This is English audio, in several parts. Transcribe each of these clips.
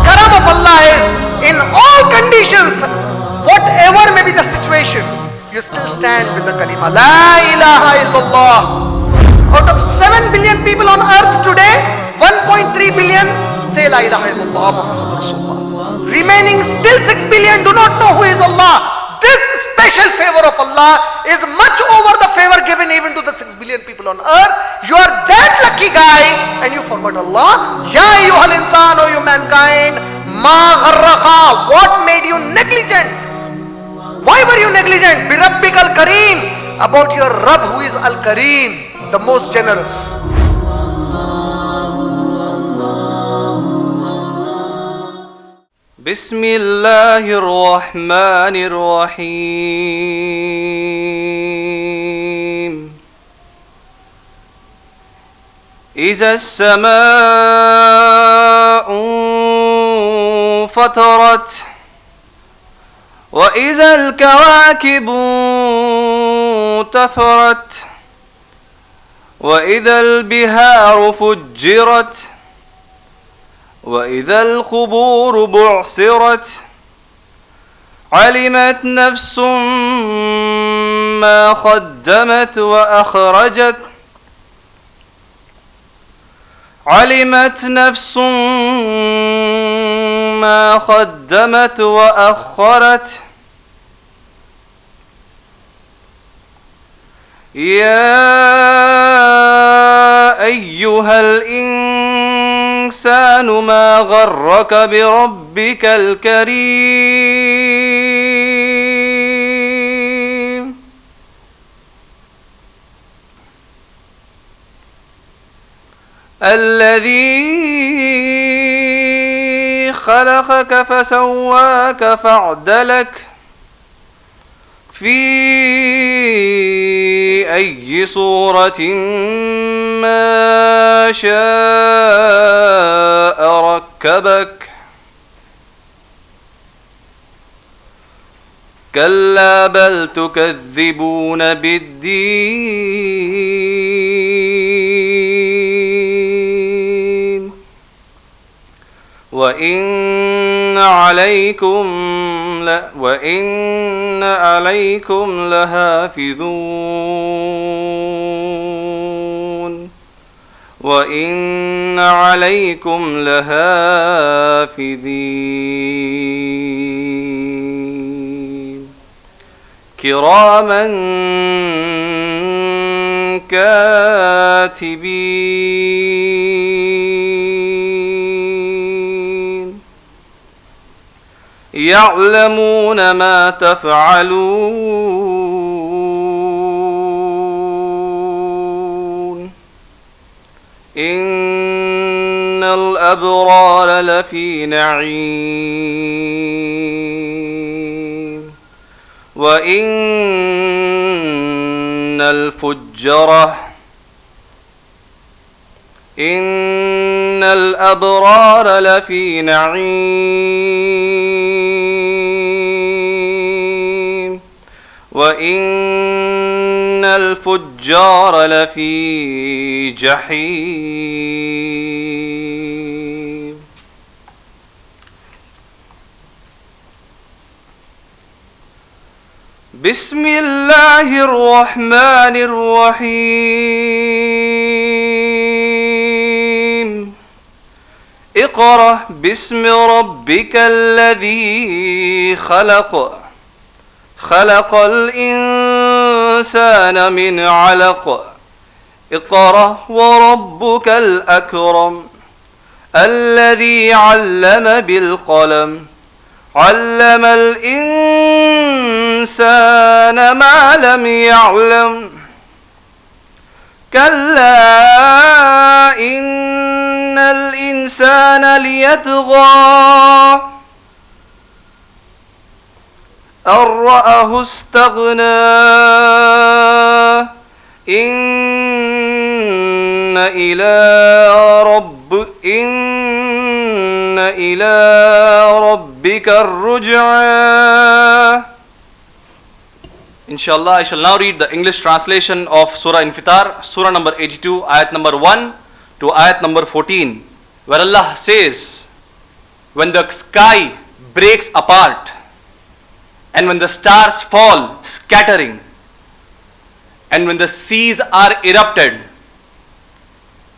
Karam of Allah is in all conditions, whatever may be the situation, you still stand with the kalima La ilaha illallah. Out of 7 billion people on earth today, 1.3 billion say La ilaha illallah Muhammadur Rasulullah. Remaining still 6 billion do not know who is Allah. This special favor of Allah is much over the favor given even to the 6 billion people on earth. You are that lucky guy and you forgot Allah. Ya ayyuhal insan, O you mankind, ma gharraha, what made you negligent? Why were you negligent? Bi Rabbikal Kareem, about your Rabb who is Al Kareem, the most generous. بسم الله الرحمن الرحيم إذا السماء انفطرت وإذا الكواكب انتثرت وإذا البحار فجرت وإذا القبور بعثرت علمت نفس ما قدمت وأخرجت علمت نفس ما قدمت وأخرت يا أيها الإنسان ما غرك بربك الكريم الذي خلقك فسواك فعدلك في أي صورة ما شاء ركبك كلا بل تكذبون بالدين وإن عليكم لحافظون وإن عليكم لحافظين كراما كاتبين يعلمون ما تفعلون إن الأبرار لفي نعيم وإن الأبرار لفي نعيم وإن الفجار لفي جحيم بسم الله الرحمن الرحيم اقرأ باسم ربك الذي خلق الإنسان من علق اقرأ وربك الأكرم الذي علم بالقلم علم الإنسان ما لم يعلم كلا يطغى أن رآه استغنى إن إلى ربك الرجعى. Inshallah, I shall now read the English translation of Surah Infitar, Surah number 82, ayat number 1 to ayat number 14, where Allah says, when the sky breaks apart and when the stars fall scattering and when the seas are erupted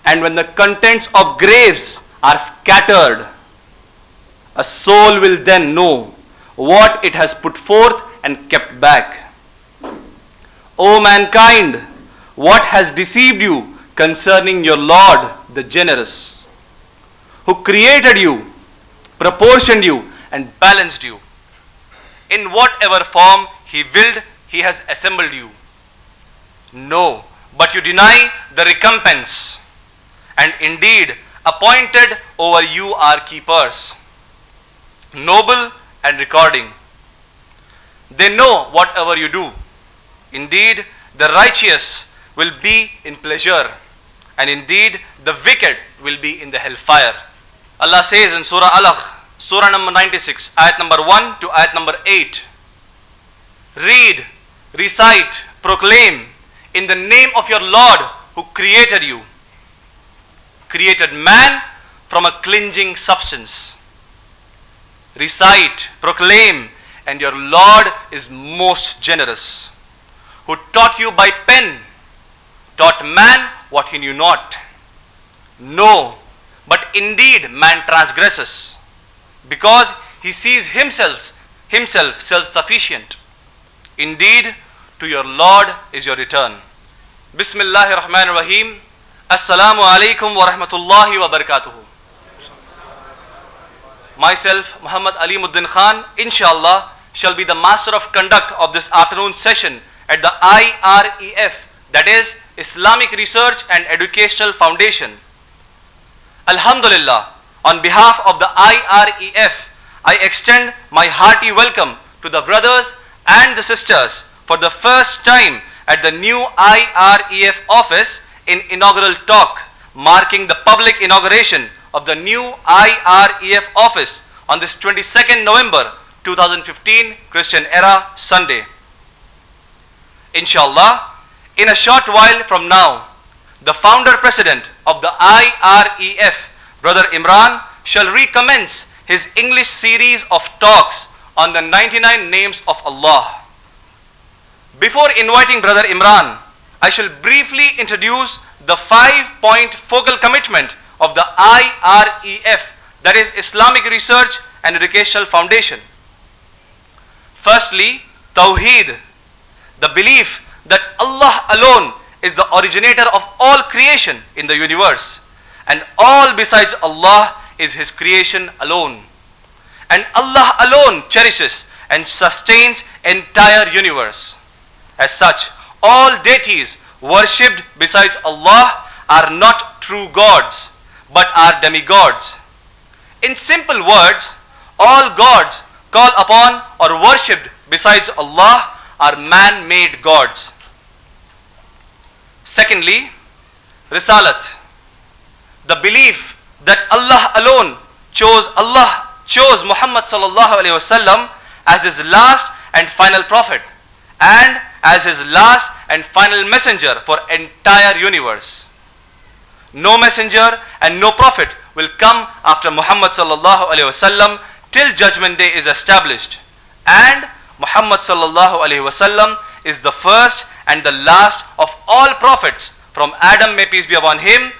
and when the contents of graves are scattered, a soul will then know what it has put forth and kept back. O mankind, what has deceived you concerning your Lord, the Generous, who created you, proportioned you, and balanced you? In whatever form He willed, He has assembled you. No, but you deny the recompense, and indeed appointed over you are keepers, noble and recording. They know whatever you do. Indeed, the righteous will be in pleasure, and indeed the wicked will be in the hellfire. Allah says in Surah Alaq, Surah number 96, ayat number 1 to ayat number 8, read, recite, proclaim in the name of your Lord who created you, created man from a clinging substance. Recite, proclaim, and your Lord is most generous, who taught you by pen, taught man what he knew not. No, but indeed man transgresses, because he sees himself self-sufficient. Indeed, to your Lord is your return. Bismillahir Rahmanir Rahim. Assalamu alaikum wa rahmatullahi wa barakatuhu. Myself, Muhammad Ali Muddin Khan, inshallah, shall be the master of conduct of this afternoon session at the IREF, that is Islamic Research and Educational Foundation. Alhamdulillah, on behalf of the IREF, I extend my hearty welcome to the brothers and the sisters for the first time at the new IREF office in inaugural talk marking the public inauguration of the new IREF office on this 22nd November 2015 Christian Era Sunday. Inshallah, in a short while from now, the founder president of the IREF, Brother Imran, shall recommence his English series of talks on the 99 names of Allah. Before inviting Brother Imran, I shall briefly introduce the 5-point focal commitment of the IREF, that is Islamic Research and Educational Foundation. Firstly, Tawheed, the belief that Allah alone is the originator of all creation in the universe, and all besides Allah is His creation alone. And Allah alone cherishes and sustains entire universe. As such, all deities worshipped besides Allah are not true gods, but are demigods. In simple words, all gods called upon or worshipped besides Allah are man-made gods. Secondly, Risalat, the belief that Allah alone chose Muhammad sallallahu alaihi wasallam as his last and final prophet and as his last and final messenger for entire universe. No messenger and no prophet will come after Muhammad sallallahu alaihi wasallam till judgment day is established, and Muhammad sallallahu alaihi wasallam is the first and the last of all prophets from Adam, may peace be upon him,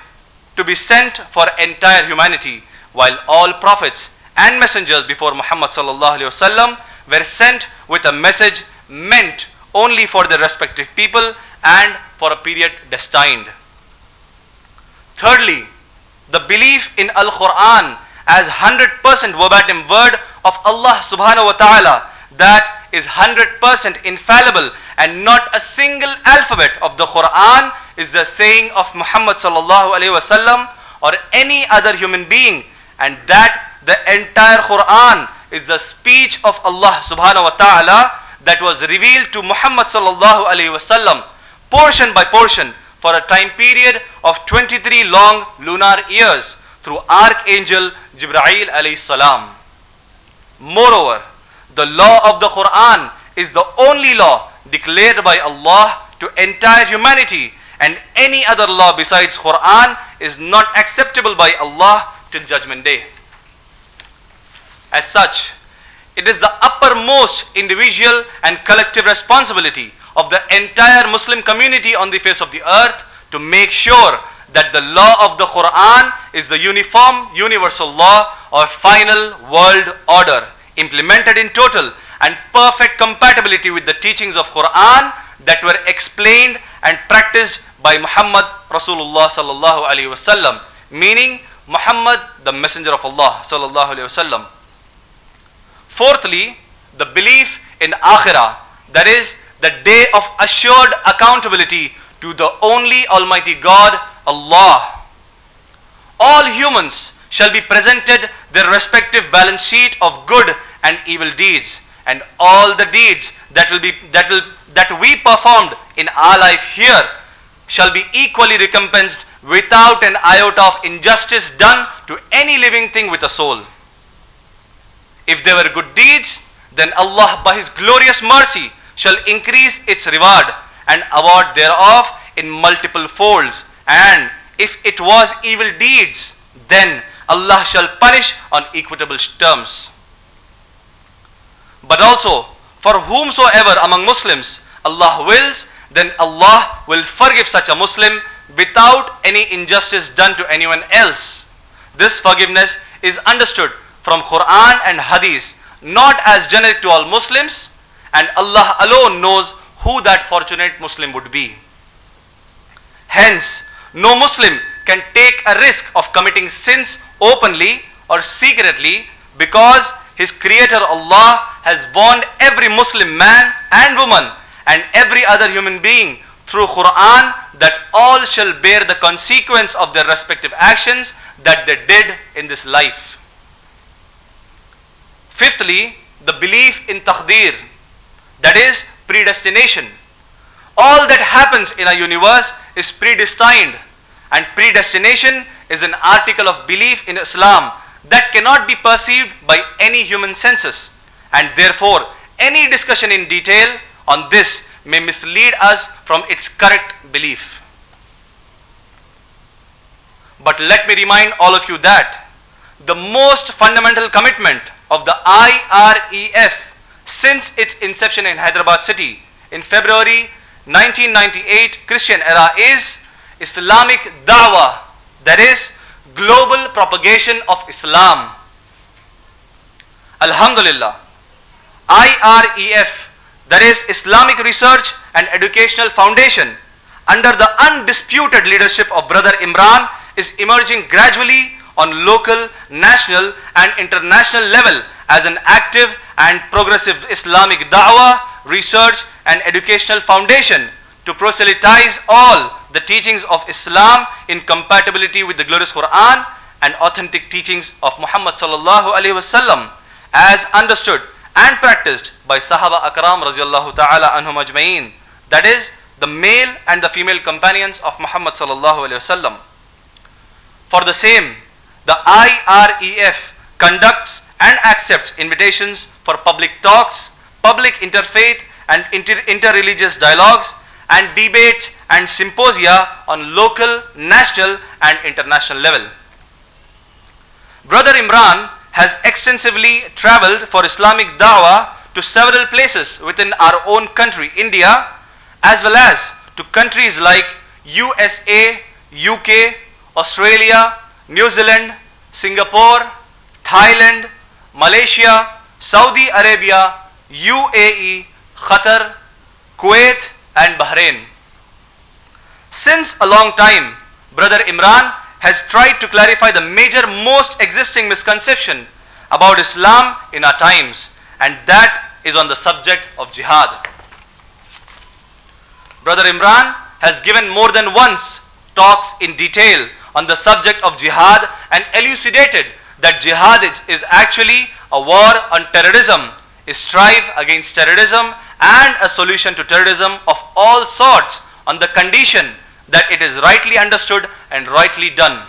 to be sent for entire humanity, while all prophets and messengers before Muhammad sallallahu alaihi wasallam were sent with a message meant only for their respective people and for a period destined. Thirdly, the belief in Al-Quran as 100% verbatim word of Allah subhanahu wa ta'ala that is 100% infallible, and not a single alphabet of the Quran is the saying of Muhammad sallallahu alaihi wasallam or any other human being, and that the entire Quran is the speech of Allah subhanahu wa ta'ala that was revealed to Muhammad sallallahu alaihi wasallam portion by portion for a time period of 23 long lunar years through Archangel Jibreel alayhi salam. Moreover, the law of the Quran is the only law declared by Allah to entire humanity, and any other law besides Quran is not acceptable by Allah till Judgment Day. As such, it is the uppermost individual and collective responsibility of the entire Muslim community on the face of the earth to make sure that the law of the Quran is the uniform universal law or final world order, implemented in total and perfect compatibility with the teachings of Quran that were explained and practiced by Muhammad Rasulullah sallallahu alaihi wasallam, meaning Muhammad, the messenger of Allah sallallahu alaihi wasallam. Fourthly, the belief in Akhirah, that is the day of assured accountability to the only Almighty God, Allah. All humans shall be presented their respective balance sheet of good and evil deeds, and all the deeds that we performed in our life here shall be equally recompensed without an iota of injustice done to any living thing with a soul. If they were good deeds, then Allah by His glorious mercy shall increase its reward and award thereof in multiple folds, and if it was evil deeds, then Allah shall punish on equitable terms. But also, for whomsoever among Muslims Allah wills, then Allah will forgive such a Muslim without any injustice done to anyone else. This forgiveness is understood from Quran and Hadith, not as generic to all Muslims, and Allah alone knows who that fortunate Muslim would be. Hence, no Muslim can take a risk of committing sins openly or secretly, because his Creator Allah has warned every Muslim man and woman and every other human being through Quran that all shall bear the consequence of their respective actions that they did in this life. Fifthly, the belief in taqdeer, that is predestination. All that happens in a universe is predestined, and predestination is an article of belief in Islam that cannot be perceived by any human senses, and therefore any discussion in detail on this may mislead us from its correct belief. But let me remind all of you that the most fundamental commitment of the IREF since its inception in Hyderabad city in February 1998 Christian era is Islamic Dawah, that is global propagation of Islam. Alhamdulillah, IREF, that is Islamic Research and Educational Foundation, under the undisputed leadership of Brother Imran, is emerging gradually on local, national and international level as an active and progressive Islamic Dawah, research and educational foundation to proselytize all the teachings of Islam in compatibility with the glorious Quran and authentic teachings of Muhammad sallallahu alaihi wasallam as understood and practiced by Sahaba Akram radiyallahu ta'ala anhum ajma'in, that is the male and the female companions of Muhammad sallallahu alaihi wasallam. For the same, the IREF conducts and accepts invitations for public talks, public interfaith and interreligious dialogues and debates and symposia on local, national and international level. Brother Imran has extensively traveled for Islamic Dawah to several places within our own country, India, as well as to countries like USA, UK, Australia, New Zealand, Singapore, Thailand, Malaysia, Saudi Arabia, UAE, Qatar, Kuwait and Bahrain. Since a long time, Brother Imran has tried to clarify the major most existing misconception about Islam in our times, and that is on the subject of jihad. Brother Imran has given more than once talks in detail on the subject of jihad and elucidated that jihad is actually a war on terrorism, a strife against terrorism and a solution to terrorism of all sorts on the condition that it is rightly understood and rightly done.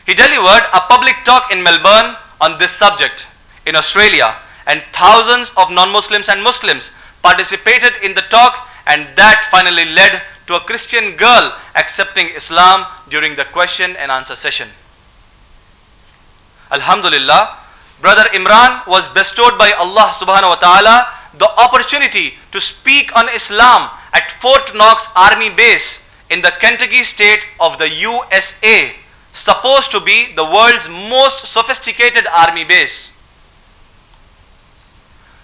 He delivered a public talk in Melbourne on this subject in Australia, and thousands of non-Muslims and Muslims participated in the talk, and that finally led to a Christian girl accepting Islam during the question and answer session. Alhamdulillah, Brother Imran was bestowed by Allah subhanahu wa ta'ala the opportunity to speak on Islam at Fort Knox Army Base in the Kentucky state of the USA, supposed to be the world's most sophisticated army base.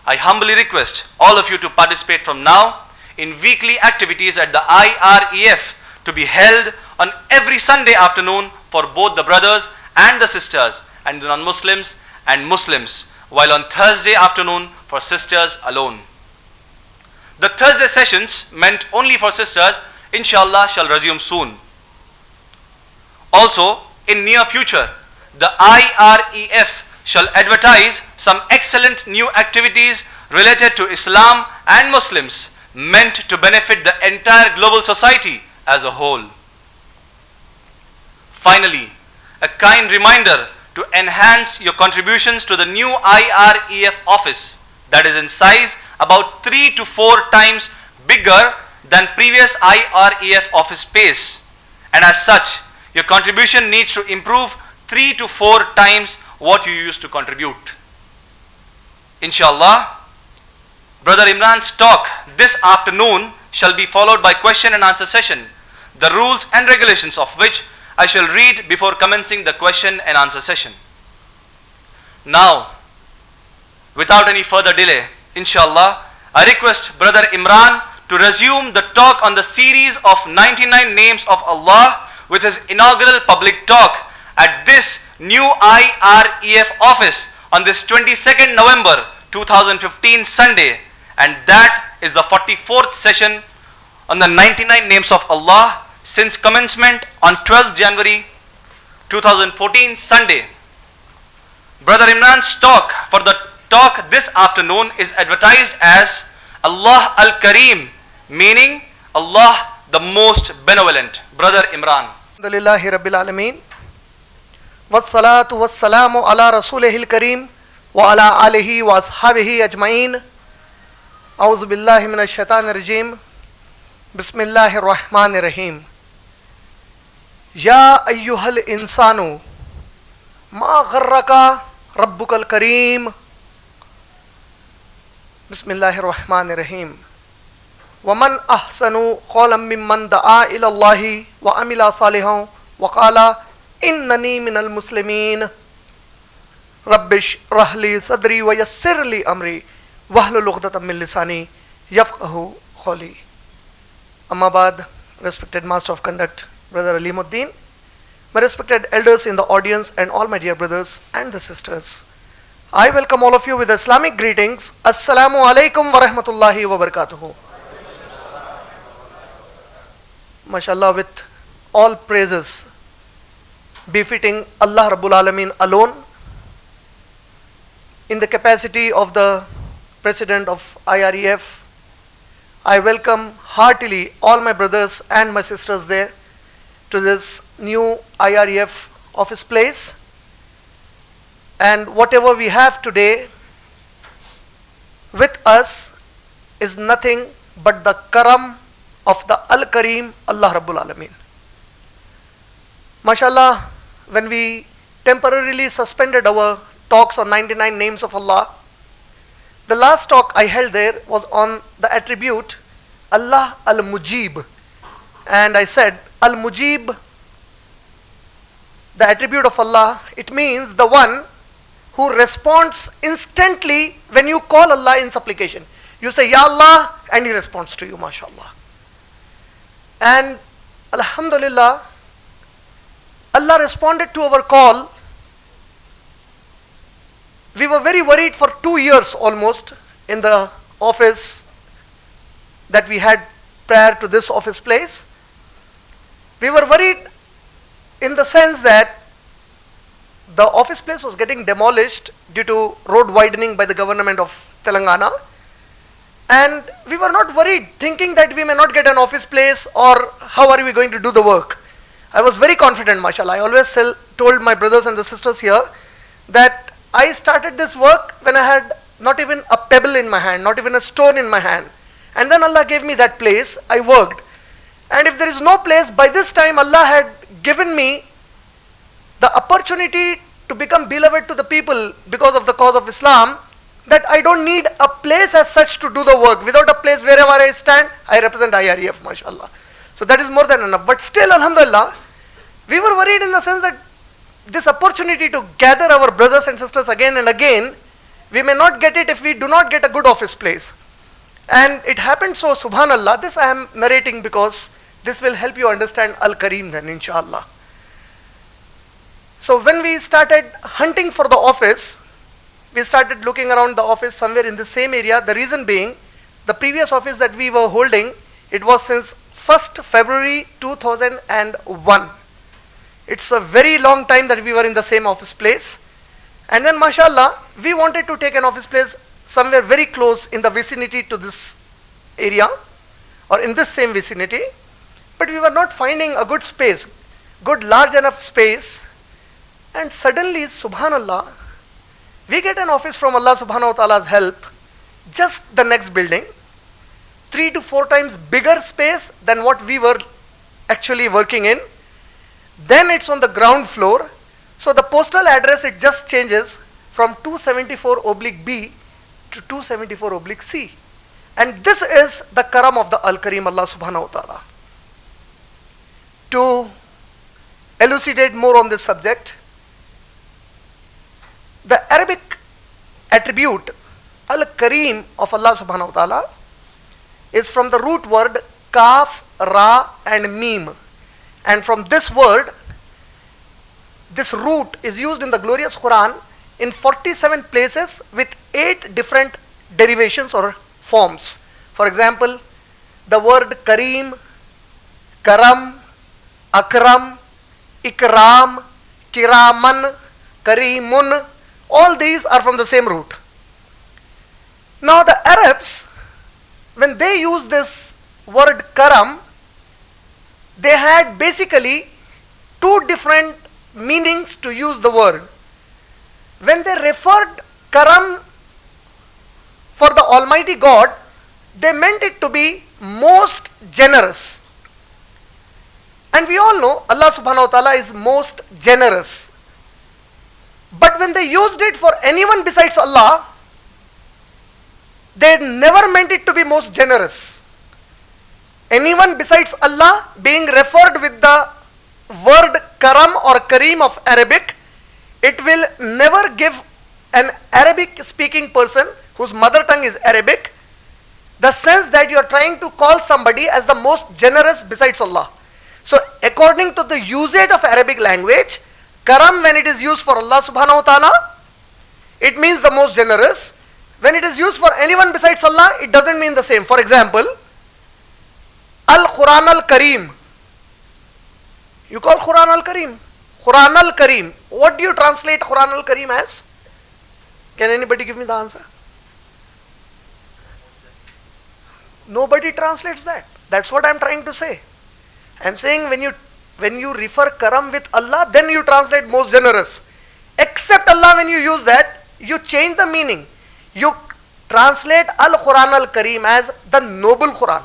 I humbly request all of you to participate from now in weekly activities at the IREF to be held on every Sunday afternoon for both the brothers and the sisters and the non-Muslims and Muslims, while on Thursday afternoon for sisters alone. The Thursday sessions meant only for sisters, inshallah, shall resume soon. Also, in near future, the IREF shall advertise some excellent new activities related to Islam and Muslims, meant to benefit the entire global society as a whole. Finally, a kind reminder to enhance your contributions to the new IREF office, that is in size about 3 to 4 times bigger than previous IREF office space, and as such your contribution needs to improve 3 to 4 times what you used to contribute. Inshallah, Brother Imran's talk this afternoon shall be followed by question and answer session, the rules and regulations of which I shall read before commencing the question and answer session. Now, without any further delay, inshallah, I request Brother Imran to resume the talk on the series of 99 names of Allah with his inaugural public talk at this new IREF office on this 22nd November 2015 Sunday, and that is the 44th session on the 99 names of Allah since commencement on 12th January 2014 Sunday. Brother Imran's talk for the talk this afternoon is advertised as Allah Al-Kareem, meaning Allah the most benevolent. Brother Imran. Alhamdulillahi Rabbil Alameen. Wassalatu wassalamu ala Rasulihil Kareem wa ala alihi wa ashabihi ajma'in. A'udhu billahi minash shaitanir rajim. Bismillahir Rahmanir Rahim. Ya ayyuhal insanu ma gharraka rabbukal kareem. Bismillahir Rahmanir Rahim. وَمَنْ أَحْسَنُ قَوْلًا مِّمَّنْ دَعَا إِلَى اللَّهِ وَعَمِلَ صَالِحًا وَقَالَ إِنَّنِي مِنَ الْمُسْلِمِينَ رَبِّ اشْرَحْ لِي صَدْرِي وَيَسِّرْ لِي أَمْرِي وَاحْلُلْ عُقْدَةً مِّن لِّسَانِي يَفْقَهُوا قَوْلِي. Amma ba'd, respected Master of Conduct, Brother Alimuddin, my respected elders in the audience, and all my dear brothers and the sisters, I welcome all of you with Islamic greetings. Assalamu alaikum wa rahmatullahi wa barakatuhu. MashaAllah, with all praises befitting Allah Rabbul Alameen alone, in the capacity of the President of IREF, I welcome heartily all my brothers and my sisters there to this new IREF office place. And whatever we have today with us is nothing but the karam of the Al-Kareem, Allah Rabbul Alameen. MashaAllah, when we temporarily suspended our talks on 99 names of Allah, the last talk I held there was on the attribute Allah Al-Mujib. And I said, Al-Mujib, the attribute of Allah, it means the one who responds instantly when you call Allah in supplication. You say, Ya Allah, and He responds to you, MashaAllah. And Alhamdulillah, Allah responded to our call. We were very worried for 2 years almost in the office that we had prior to this office place. We were worried in the sense that the office place was getting demolished due to road widening by the government of Telangana. And we were not worried, thinking that we may not get an office place or how are we going to do the work. I was very confident, mashallah. I always told my brothers and the sisters here that I started this work when I had not even a pebble in my hand, not even a stone in my hand. And then Allah gave me that place, I worked. And if there is no place, by this time Allah had given me the opportunity to become beloved to the people because of the cause of Islam, that I don't need a place as such to do the work. Without a place, wherever I stand, I represent IREF, mashallah. So that is more than enough. But still, alhamdulillah, we were worried in the sense that this opportunity to gather our brothers and sisters again and again, we may not get it if we do not get a good office place. And it happened so, subhanallah. This I am narrating because this will help you understand Al-Kareem then, inshallah. So when we started hunting for the office, we started looking around the office somewhere in the same area. The reason being, the previous office that we were holding, it was since 1st February 2001. It's a very long time that we were in the same office place. And then, mashallah, we wanted to take an office place somewhere very close in the vicinity to this area or in this same vicinity. But we were not finding a good space, good large enough space. And suddenly, subhanallah, we get an office from Allah subhanahu wa ta'ala's help, just the next building, 3 to 4 times bigger space than what we were actually working in. Then it's on the ground floor. So the postal address, it just changes from 274/B to 274/C. And this is the karam of the Al-Kareem, Allah subhanahu wa ta'ala. To elucidate more on this subject, the Arabic attribute Al-Kareem of Allah subhanahu wa ta'ala is from the root word Kaf, Ra and Mim. And from this word, this root is used in the glorious Quran in 47 places with 8 different derivations or forms. For example, the word Kareem, Karam, Akram, Ikram, Kiraman, Kareemun, all these are from the same root. Now the Arabs, when they use this word Karam, they had basically 2 different meanings to use the word. When they referred Karam for the Almighty God, they meant it to be most generous. And we all know Allah subhanahu wa ta'ala is most generous. But when they used it for anyone besides Allah, they never meant it to be most generous. Anyone besides Allah being referred with the word Karam or Kareem of Arabic, it will never give an Arabic speaking person whose mother tongue is Arabic the sense that you are trying to call somebody as the most generous besides Allah. So according to the usage of Arabic language, Karam, when it is used for Allah subhanahu wa ta'ala, it means the most generous. When it is used for anyone besides Allah, it doesn't mean the same. For example, Al-Quran Al-Kareem. You call Quran Al-Kareem. Quran Al-Kareem. What do you translate Quran Al-Kareem as? Can anybody give me the answer? Nobody translates that. That's what I'm trying to say. I'm saying when you refer Karam with Allah, then you translate most generous. Except Allah, when you use that, you change the meaning. You translate Al-Quran Al-Kareem as the noble Quran.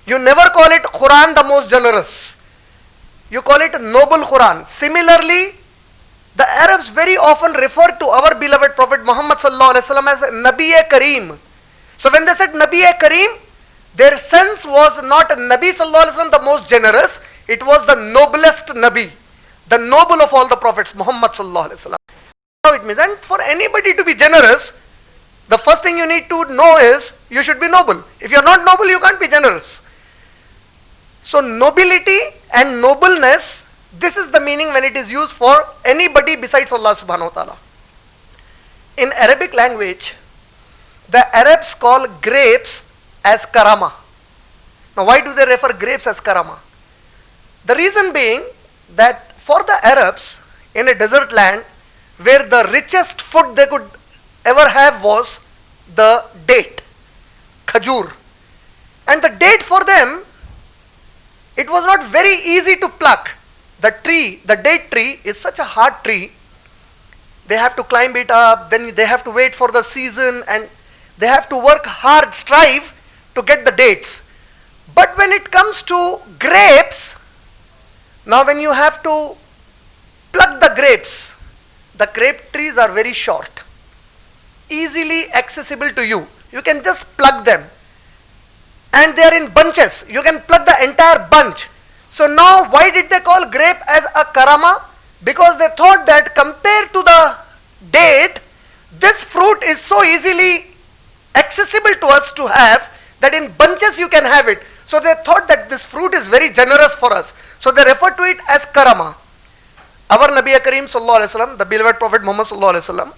You never call it Quran the most generous. You call it noble Quran. Similarly, the Arabs very often refer to our beloved Prophet Muhammad sallallahu alaihi wasallam as Nabi-e-Kareem. So when they said Nabi-e-Kareem, their sense was not Nabi sallallahu alaihi wasallam the most generous, it was the noblest Nabi, the noble of all the prophets, Muhammad sallallahu alaihi wasallam. Now it means, and for anybody to be generous, the first thing you need to know is you should be noble. If you are not noble, you can't be generous. So nobility and nobleness, this is the meaning when it is used for anybody besides Allah subhanahu wa ta'ala. In Arabic language, the Arabs call grapes as karama. Now why do they refer grapes as karama? The reason being that for the Arabs, in a desert land where the richest food they could ever have was the date, khajur. And the date for them, it was not very easy to pluck. The date tree is such a hard tree. They have to climb it up, then they have to wait for the season, and they have to work hard, strive to get the dates. But when it comes to grapes, now when you have to pluck the grapes, the grape trees are very short, easily accessible to you. You can just pluck them. And they are in bunches. You can pluck the entire bunch. So now why did they call grape as a karama? Because they thought that compared to the date, this fruit is so easily accessible to us to have that in bunches you can have it. So they thought that this fruit is very generous for us. So they refer to it as karama. Our Nabi Kareem sallallahu alaihi wasallam, the beloved Prophet Muhammad sallallahu alaihi wasallam,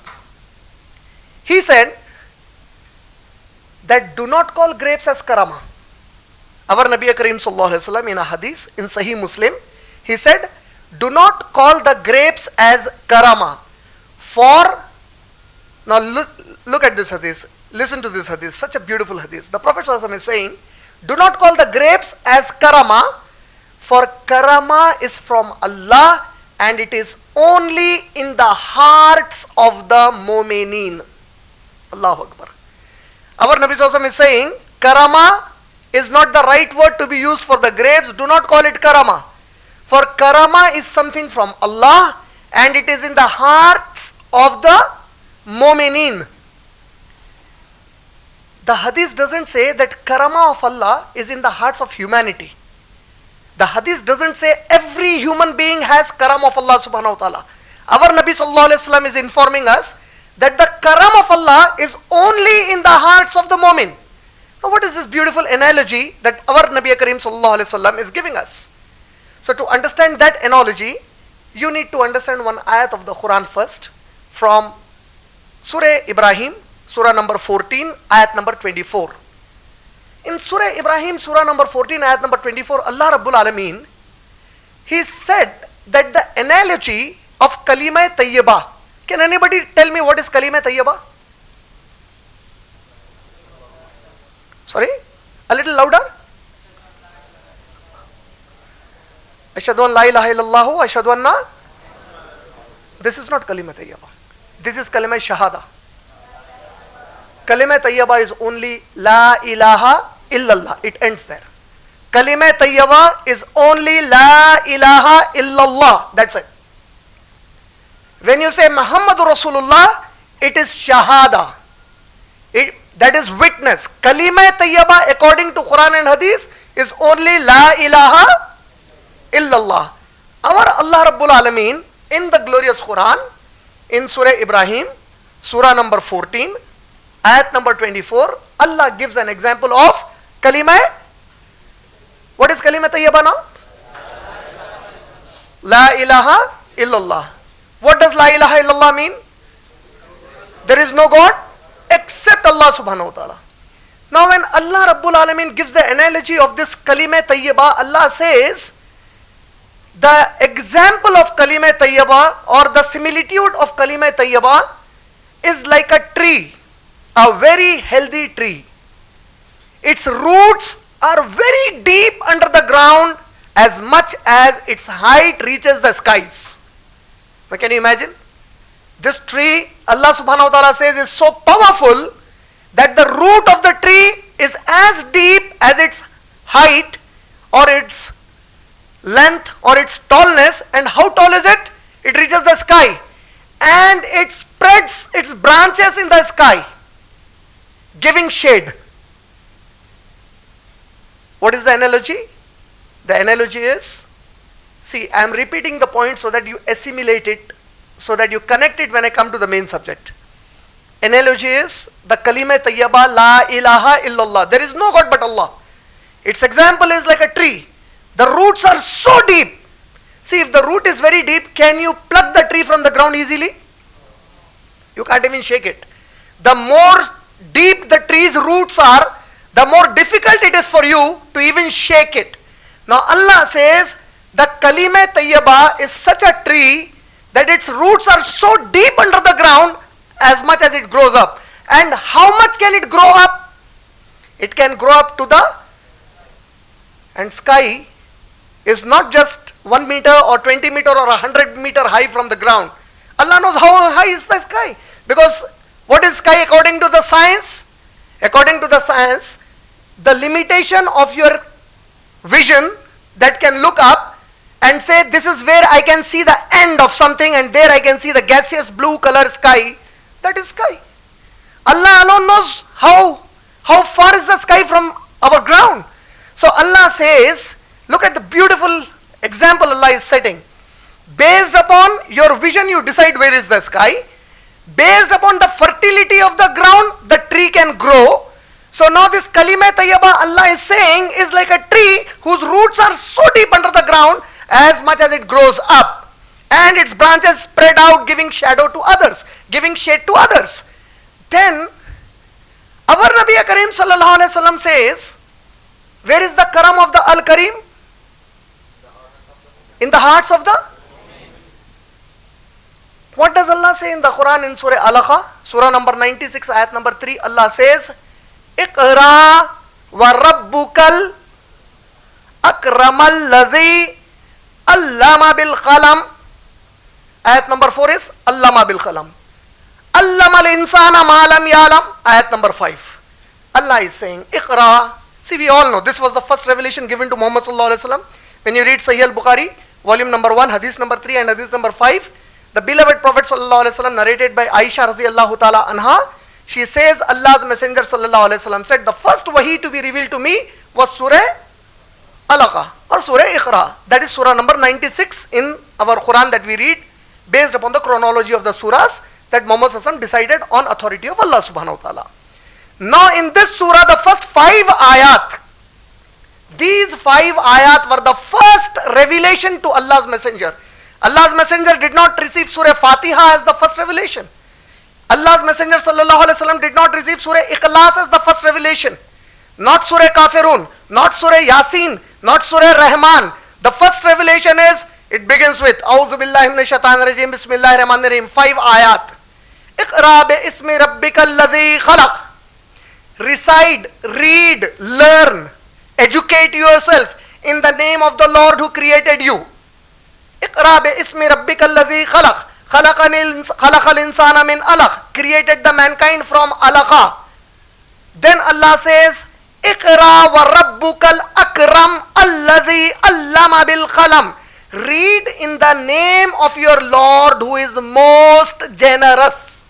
he said that do not call grapes as karama. Our Nabi Kareem sallallahu alaihi wasallam in a hadith in Sahih Muslim, he said, do not call the grapes as karama. For, now look at this hadith, listen to this hadith, such a beautiful hadith. The Prophet sallallahu alaihi wasallam is saying, do not call the grapes as karama, for karama is from Allah and it is only in the hearts of the mu'mineen. Allahu Akbar. Our Nabi sallallahu alaihi wasallam is saying, karama is not the right word to be used for the grapes. Do not call it karama. For karama is something from Allah and it is in the hearts of the mu'mineen. The hadith doesn't say that karama of Allah is in the hearts of humanity. The hadith doesn't say every human being has karam of Allah subhanahu wa ta'ala. Our Nabi sallallahu alayhi wa sallam is informing us that the karam of Allah is only in the hearts of the mu'min. Now what is this beautiful analogy that our Nabi Kareem sallallahu alayhi wa sallam is giving us? So to understand that analogy, you need to understand one ayat of the Quran first, from Surah Ibrahim, Surah number 14, ayat number 24. In Surah Ibrahim, Surah number 14, ayat number 24, Allah Rabbul Alameen, He said that the analogy of Kalima Tayyibah. Can anybody tell me what is Kalima Tayyibah? Sorry? A little louder? Ashhadu an la ilaha illallah, ashhadu anna. This is not Kalima Tayyibah. This is Kalima Shahada. Kalima Tayyibah is only La ilaha illallah. It ends there. Kalima Tayyibah is only La ilaha illallah. That's it. When you say Muhammadur Rasulullah, it is Shahada. That is witness. Kalima Tayyibah according to Quran and Hadith is only La ilaha illallah. Our Allah Rabbul Alameen in the glorious Quran, in Surah Ibrahim, Surah number 14, ayat number 24, Allah gives an example of Kalima. What is Kalima Tayyibah now? La ilaha illallah. What does La ilaha illallah mean? There is no God except Allah subhanahu wa ta'ala. Now when Allah Rabbul Alameen gives the analogy of this Kalima Tayyibah, Allah says the example of Kalima Tayyibah or the similitude of Kalima Tayyibah is like a tree, a very healthy tree. Its roots are very deep under the ground as much as its height reaches the skies. Now can you imagine? This tree, Allah subhanahu wa ta'ala says, is so powerful that the root of the tree is as deep as its height or its length or its tallness. And how tall is it? It reaches the sky. And it spreads its branches in the sky, giving shade. What is the analogy? The analogy is, see, I am repeating the point so that you assimilate it, so that you connect it when I come to the main subject. Analogy is the Kalima Tayyibah, La ilaha illallah. There is no God but Allah. Its example is like a tree. The roots are so deep. See, if the root is very deep, can you pluck the tree from the ground easily? You can't even shake it. The more deep the tree's roots are, the more difficult it is for you to even shake it. Now Allah says, the Kalima Tayyibah is such a tree that its roots are so deep under the ground as much as it grows up. And how much can it grow up? It can grow up to the, and sky is not just 1 meter or 20 meter or 100 meter high from the ground. Allah knows how high is the sky. Because what is sky according to the science? According to the science, the limitation of your vision that can look up and say this is where I can see the end of something and there I can see the gaseous blue color sky, that is sky. Allah alone knows how far is the sky from our ground. So Allah says, look at the beautiful example Allah is setting. Based upon your vision you decide where is the sky. Based upon the fertility of the ground, the tree can grow. So now this kalima tayyaba Allah is saying is like a tree whose roots are so deep under the ground as much as it grows up. And its branches spread out giving shadow to others, giving shade to others. Then our Nabi Karim sallallahu alaihi wasallam says, where is the karam of the Al-Karim? In the hearts of the? What does Allah say in the Quran in Surah Al-Alaq, Surah number 96, ayat number 3? Allah says, Iqra wa rabbukal akramal ladhi allama bil qalam. Ayat number 4 is allama bil qalam. Allama al insana ma lam ya'lam. Ayat number 5. Allah is saying, Iqra. See, we all know this was the first revelation given to Muhammad sallallahu alaihi wasallam. When you read Sahih al-Bukhari, volume number 1, hadith number 3 and hadith number 5, the beloved Prophet sallallahu alaihi wasallam, narrated by Aisha radhiyallahu ta'ala anha, she says Allah's Messenger sallallahu alaihi wasallam said, the first wahi to be revealed to me was Surah Al-Alaq or Surah Iqra. That is Surah number 96 in our Quran that we read, based upon the chronology of the surahs that Muhammad sallallahu alaihi wasallam decided on authority of Allah subhanahu wa ta'ala. Now in this surah, the first 5 ayat, these 5 ayat were the first revelation to Allah's Messenger. Allah's Messenger did not receive Surah Fatiha as the first revelation. Allah's Messenger sallallahu alaihi wasallam did not receive Surah Ikhlas as the first revelation. Not Surah Kafirun, not Surah Yasin, not Surah Rahman. The first revelation is, it begins with A'udhu billahi minash shaitanir rajim, Bismillahir Rahmanir Rahim, 5 ayat. Iqra bi ismi rabbikal ladhi khalaq. Recite, read, learn, educate yourself in the name of the Lord who created you. Iqra bi ismi rabbikal ladhi khalaq. Khalaqal insana min alaq. Created the mankind from alaqa. Then Allah says, Iqra wa rabbukal akram alladhi allama bil qalam. Read in the name of your Lord who is most generous.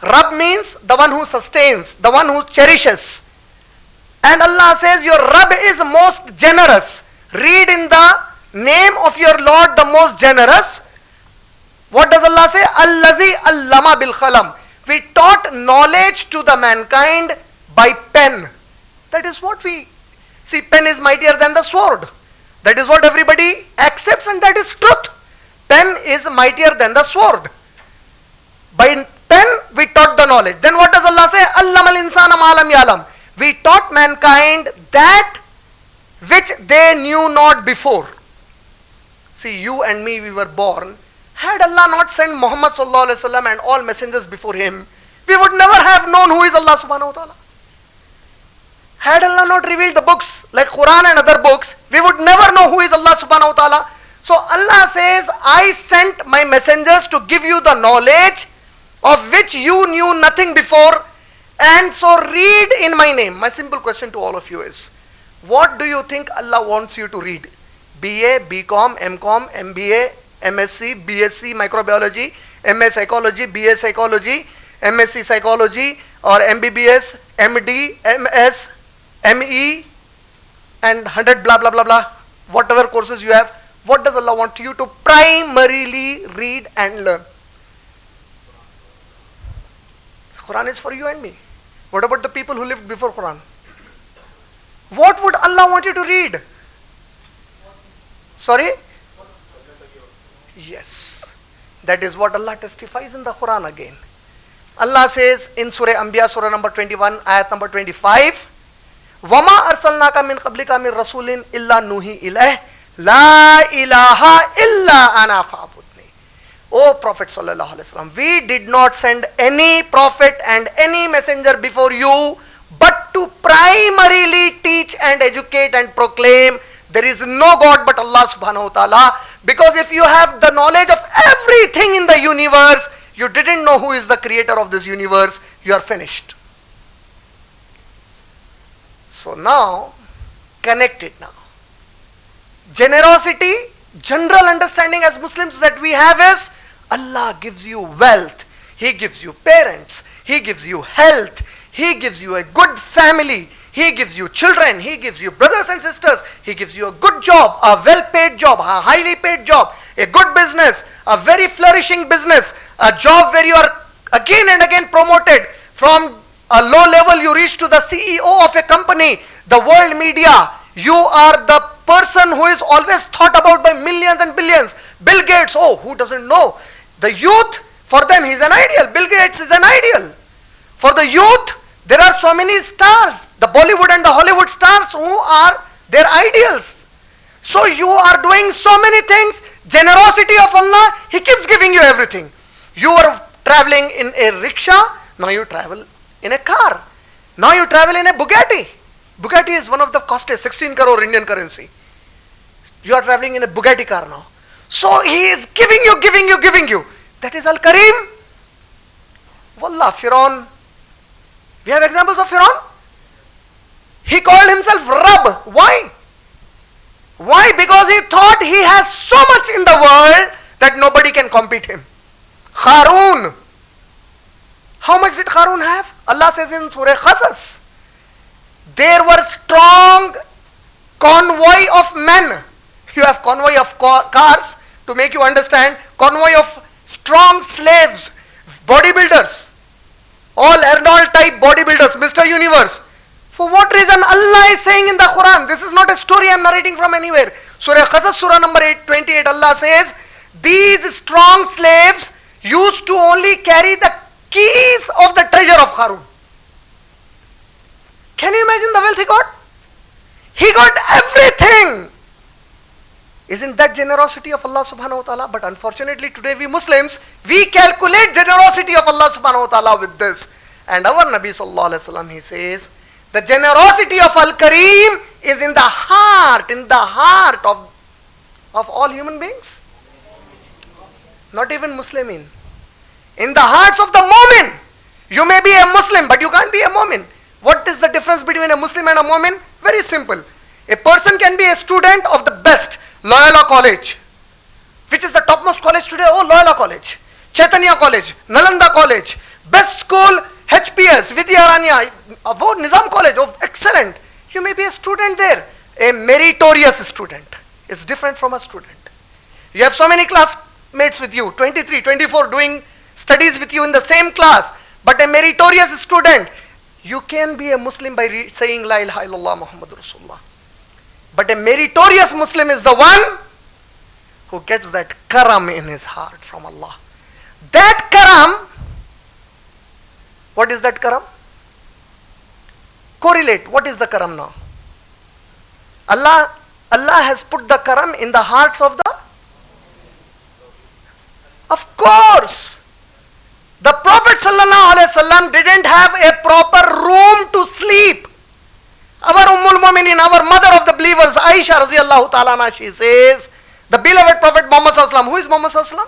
Rabb means the one who sustains, the one who cherishes. And Allah says your Rabb is most generous. Read in the name of your Lord, the most generous. What does Allah say? Alladhi allama bil qalam. We taught knowledge to the mankind by pen. That is what we see. Pen is mightier than the sword. That is what everybody accepts, and that is truth. Pen is mightier than the sword. By pen we taught the knowledge. Then what does Allah say? Allamal insana ma lam ya'lam. We taught mankind that which they knew not before. See, you and me, we were born. Had Allah not sent Muhammad sallallahu alaihi wasallam and all messengers before him, we would never have known who is Allah subhanahu wa ta'ala. Had Allah not revealed the books like Quran and other books, we would never know who is Allah subhanahu wa ta'ala. So Allah says, I sent my messengers to give you the knowledge of which you knew nothing before, and so read in my name. My simple question to all of you is, what do you think Allah wants you to read? BA, BCom, MCom, MBA, MSc, BSc Microbiology, MA Psychology, BA Psychology, MSc Psychology, or MBBS, MD, MS, ME, and 100 blah blah blah blah, whatever courses you have. What does Allah want you to primarily read and learn? Quran is for you and me. What about the people who lived before Quran? What would Allah want you to read? Sorry? Yes. That is what Allah testifies in the Quran again. Allah says in Surah Anbiya, Surah number 21, ayat number 25, وَمَا أَرْسَلْنَاكَ مِنْ قَبْلِكَ مِنْ رَسُولٍ إِلَّا نُوحِي إِلَيْهِ La ilaha illa ana fa'budni. O Prophet sallallahu alaihi wasallam, we did not send any prophet and any messenger before you but to primarily teach and educate and proclaim there is no God but Allah subhanahu wa ta'ala. Because if you have the knowledge of everything in the universe, you didn't know who is the creator of this universe, you are finished. So now, connect it now. Generosity, general understanding as Muslims that we have is, Allah gives you wealth, He gives you parents, He gives you health, He gives you a good family, He gives you children, He gives you brothers and sisters, He gives you a good job, a well-paid job, a highly paid job, a good business, a very flourishing business, a job where you are again and again promoted from a low level, you reach to the CEO of a company, the world media, you are the person who is always thought about by millions and billions. Bill Gates, oh, who doesn't know? The youth, for them, he's an ideal. Bill Gates is an ideal. For the youth, there are so many stars, the Bollywood and the Hollywood stars who are their ideals. So you are doing so many things. Generosity of Allah, He keeps giving you everything. You are traveling in a rickshaw, now you travel in a car. Now you travel in a Bugatti. Bugatti is one of the costliest, 16 crore Indian currency. You are traveling in a Bugatti car now. So He is giving you, giving you, giving you. That is Al-Karim. Wallah, Firaun. We have examples of Firaun. He called himself Rab. Why? Why? Because he thought he has so much in the world that nobody can compete him. Qarun. How much did Qarun have? Allah says in Surah Qasas, there were strong convoy of men. You have convoy of cars to make you understand, convoy of strong slaves, bodybuilders, all Arnold type bodybuilders, Mr. Universe. For what reason? Allah is saying in the Quran, this is not a story I am narrating from anywhere. Surah Qasas, Surah number 28, Allah says, these strong slaves used to only carry the keys of the treasure of Qarun. Can you imagine the wealth he got? He got everything. Isn't that generosity of Allah subhanahu wa ta'ala? But unfortunately today we Muslims, we calculate generosity of Allah subhanahu wa ta'ala with this. And our Nabi sallallahu alayhi wa sallam, he says, the generosity of Al-Karim is in the heart of all human beings. Not even Muslimin. In the hearts of the Mu'min. You may be a Muslim, but you can't be a Mu'min. What is the difference between a Muslim and a Mu'min? Very simple. A person can be a student of the best, Loyola College. Which is the topmost college today? Oh, Loyola College. Chaitanya College, Nalanda College, best school, HPS, Vidyaranya, Nizam College, oh, excellent. You may be a student there. A meritorious student is different from a student. You have so many classmates with you, 23, 24 doing studies with you in the same class, but a meritorious student, you can be a Muslim by saying La ilaha illallah Muhammadur Rasulullah. But a meritorious Muslim is the one who gets that karam in his heart from Allah. That karam, what is that karam? Correlate, what is the karam now? Allah has put the karam in the hearts of the... Of course! The Prophet ﷺ didn't have a proper room to sleep. Our Ummul Mu'minin, our mother of the believers, Aisha radiallahu ta'ala, she says, the beloved Prophet Muhammad ﷺ, who is Muhammad ﷺ?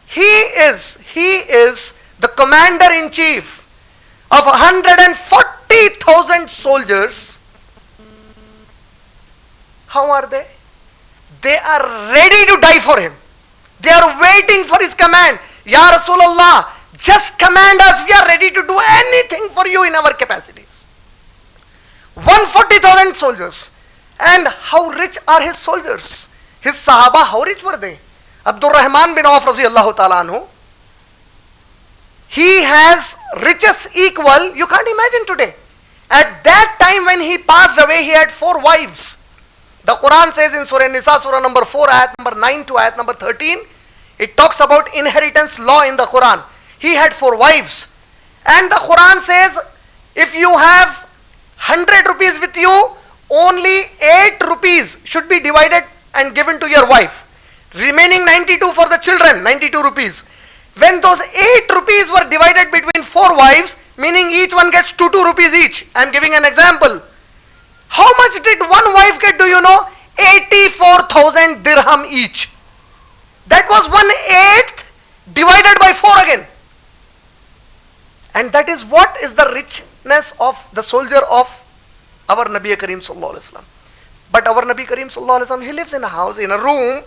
He is the commander-in-chief of 140,000 soldiers. How are they? They are ready to die for him. They are waiting for his command. Ya Rasulullah, just command us, we are ready to do anything for you in our capacities. 140,000 soldiers. And how rich are his soldiers? His Sahaba, how rich were they? Abdul Rahman bin Auf radiallahu ta'ala anhu, he has riches equal, you can't imagine today. At that time when he passed away, he had 4 wives. The Quran says in Surah Nisa, Surah number 4, ayat number 9 to ayat number 13, it talks about inheritance law in the Quran. He had 4 wives. And the Quran says, if you have 100 rupees with you, only 8 rupees should be divided and given to your wife. Remaining 92 for the children, 92 rupees. When those 8 rupees were divided between 4 wives, meaning each one gets 2 rupees each. I am giving an example. How much did one wife get, do you know? 84,000 dirham each. That was 1/8 divided by 4 again. And that is what is the richness of the soldier of our Nabi Kareem Sallallahu Alaihi Wasallam. But our Nabi Kareem Sallallahu Alaihi Wasallam, he lives in a house, in a room.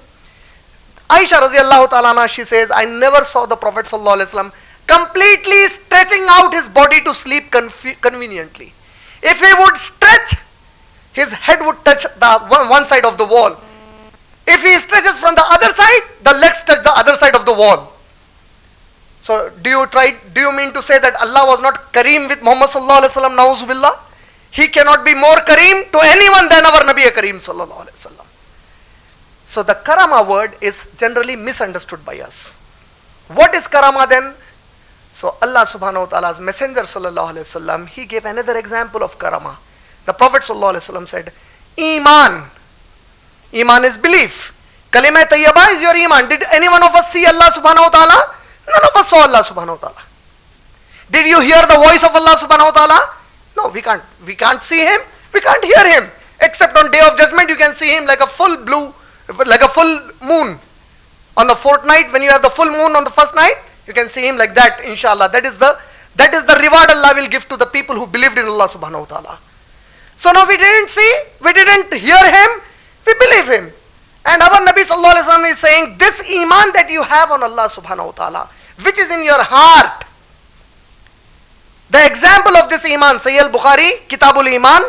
Aisha Raziallahu Ta'ala anha, she says, I never saw the Prophet Sallallahu Alaihi Wasallam completely stretching out his body to sleep conveniently. If he would stretch, his head would touch the one side of the wall. If he stretches from the other side, the legs touch the other side of the wall. So do you mean to say that Allah was not Kareem with Muhammad Sallallahu Alaihi Wasallam? Na'uzubillah. He cannot be more Kareem to anyone than our Nabi Kareem Sallallahu Alaihi Wasallam. So the karama word is generally misunderstood by us. What is karama then? So Allah subhanahu wa ta'ala's messenger Sallallahu Alaihi Wasallam, he gave another example of karama. The Prophet Sallallahu Alaihi Wasallam said, Iman. Iman is belief. Kalima tayyaba is your iman. Did any one of us see Allah subhanahu wa ta'ala? None of us saw Allah subhanahu wa ta'ala. Did you hear the voice of Allah subhanahu wa ta'ala? No, we can't. We can't see him. We can't hear him. Except on Day of Judgment, you can see him like a full moon. On the fourth night, when you have the full moon on the first night, you can see him like that, inshallah. That is the reward Allah will give to the people who believed in Allah subhanahu wa ta'ala. So now we didn't see, we didn't hear him, we believe him. And our Nabi Sallallahu Alaihi Wasallam is saying, this iman that you have on Allah subhanahu wa ta'ala, which is in your heart, the example of this iman, Sahih al-Bukhari, Kitabul Iman,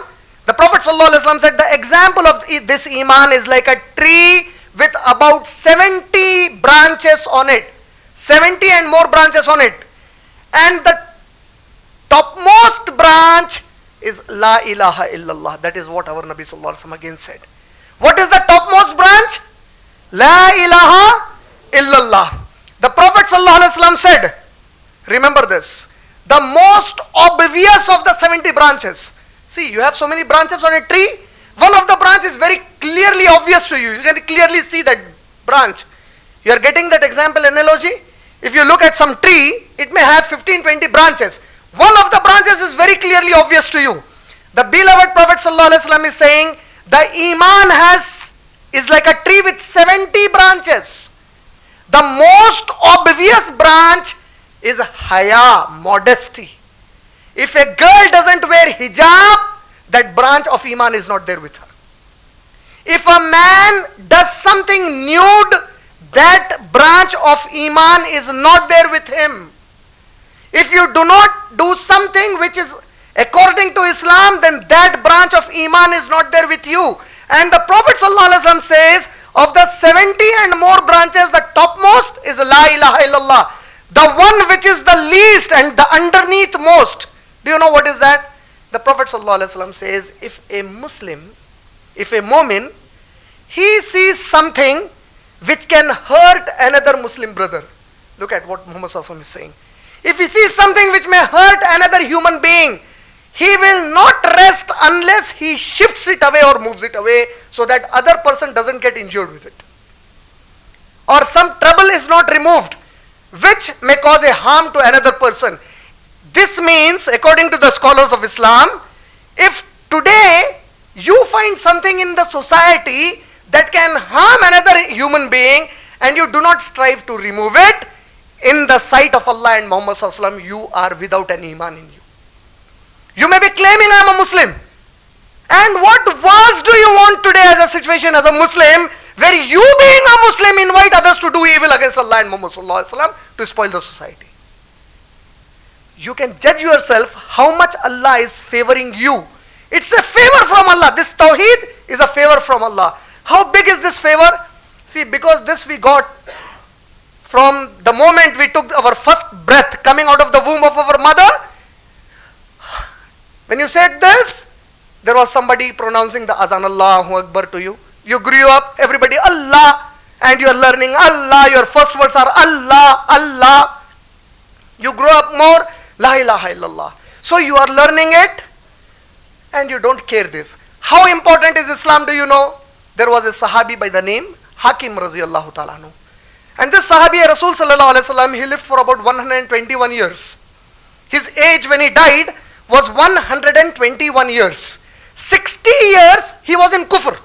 the Prophet Sallallahu Alaihi Wasallam said, the example of this iman is like a tree with about 70 branches on it. 70 and more branches on it. And the topmost branch is La ilaha illallah. That is what our Nabi Sallallahu Alaihi Wasallam again said. What is the topmost branch? La ilaha illallah. The Prophet Sallallahu Alaihi Wasallam said, remember this, the most obvious of the 70 branches. See, you have so many branches on a tree. One of the branches is very clearly obvious to you. You can clearly see that branch. You are getting that example analogy? If you look at some tree, it may have 15-20 branches. One of the branches is very clearly obvious to you. The beloved Prophet Sallallahu Alaihi Wasallam is saying, the iman is like a tree with 70 branches. The most obvious branch is haya, modesty. If a girl doesn't wear hijab, that branch of iman is not there with her. If a man does something nude, that branch of iman is not there with him. If you do not do something which is according to Islam, then that branch of iman is not there with you. And the Prophet ﷺ says, of the 70 and more branches, the topmost is La ilaha illallah. The one which is the least and the underneath most. Do you know what is that? The Prophet ﷺ says, if a Muslim, if a mu'min, he sees something which can hurt another Muslim brother. Look at what Muhammad ﷺ is saying. If he sees something which may hurt another human being, he will not rest unless he shifts it away or moves it away so that other person doesn't get injured with it. Or some trouble is not removed which may cause a harm to another person. This means, according to the scholars of Islam, if today you find something in the society that can harm another human being and you do not strive to remove it, in the sight of Allah and Muhammad Sallallahu Alaihi Wasallam, you are without an iman in you. You may be claiming I am a Muslim. And what worse do you want today as a situation as a Muslim, where you being a Muslim invite others to do evil against Allah and Muhammad Sallallahu Alaihi Wasallam to spoil the society? You can judge yourself how much Allah is favoring you. It's a favor from Allah. This Tawheed is a favor from Allah. How big is this favor? See, because this we got from the moment we took our first breath coming out of the womb of our mother. When you said this, there was somebody pronouncing the Azan, Allahu Akbar to you. You grew up, everybody Allah, and you are learning Allah. Your first words are Allah, Allah. You grow up more, La ilaha illallah. So you are learning it and you don't care this. How important is Islam, do you know? there was a Sahabi by the name Hakim Raziyallahu Ta'ala anhu. And this Sahabi, Rasul Sallallahu Alaihi Wasallam, he lived for about 121 years. His age when he died was 121 years. 60 years he was in kufr.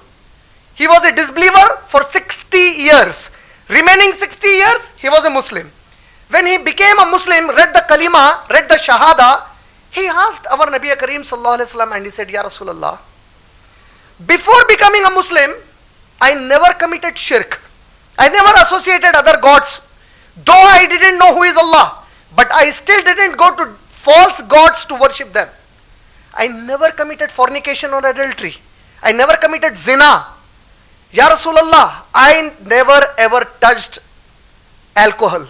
He was a disbeliever for 60 years. Remaining 60 years, he was a Muslim. When he became a Muslim, read the kalima, read the shahada, he asked our Nabi Kareem Sallallahu Alaihi Wasallam and he said, Ya Rasulullah, before becoming a Muslim, I never committed shirk. I never associated other gods. Though I didn't know who is Allah, but I still didn't go to false gods to worship them. I never committed fornication or adultery. I never committed zina. Ya Rasulullah, I never ever touched alcohol.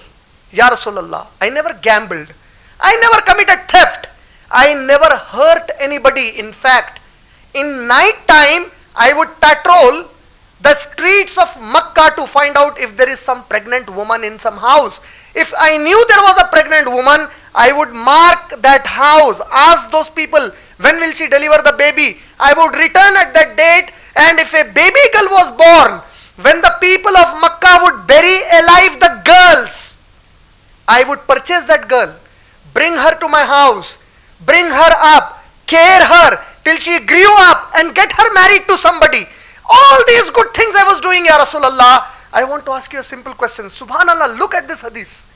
Ya Rasulullah, I never gambled. I never committed theft. I never hurt anybody. In fact, in night time, I would patrol the streets of Makkah to find out if there is some pregnant woman in some house. If I knew there was a pregnant woman, I would mark that house, ask those people, when will she deliver the baby? I would return at that date, and if a baby girl was born, when the people of Makkah would bury alive the girls, I would purchase that girl, bring her to my house, bring her up, care her till she grew up and get her married to somebody. All these good things I was doing, Ya Rasulullah. I want to ask you a simple question. Subhanallah, look at this hadith.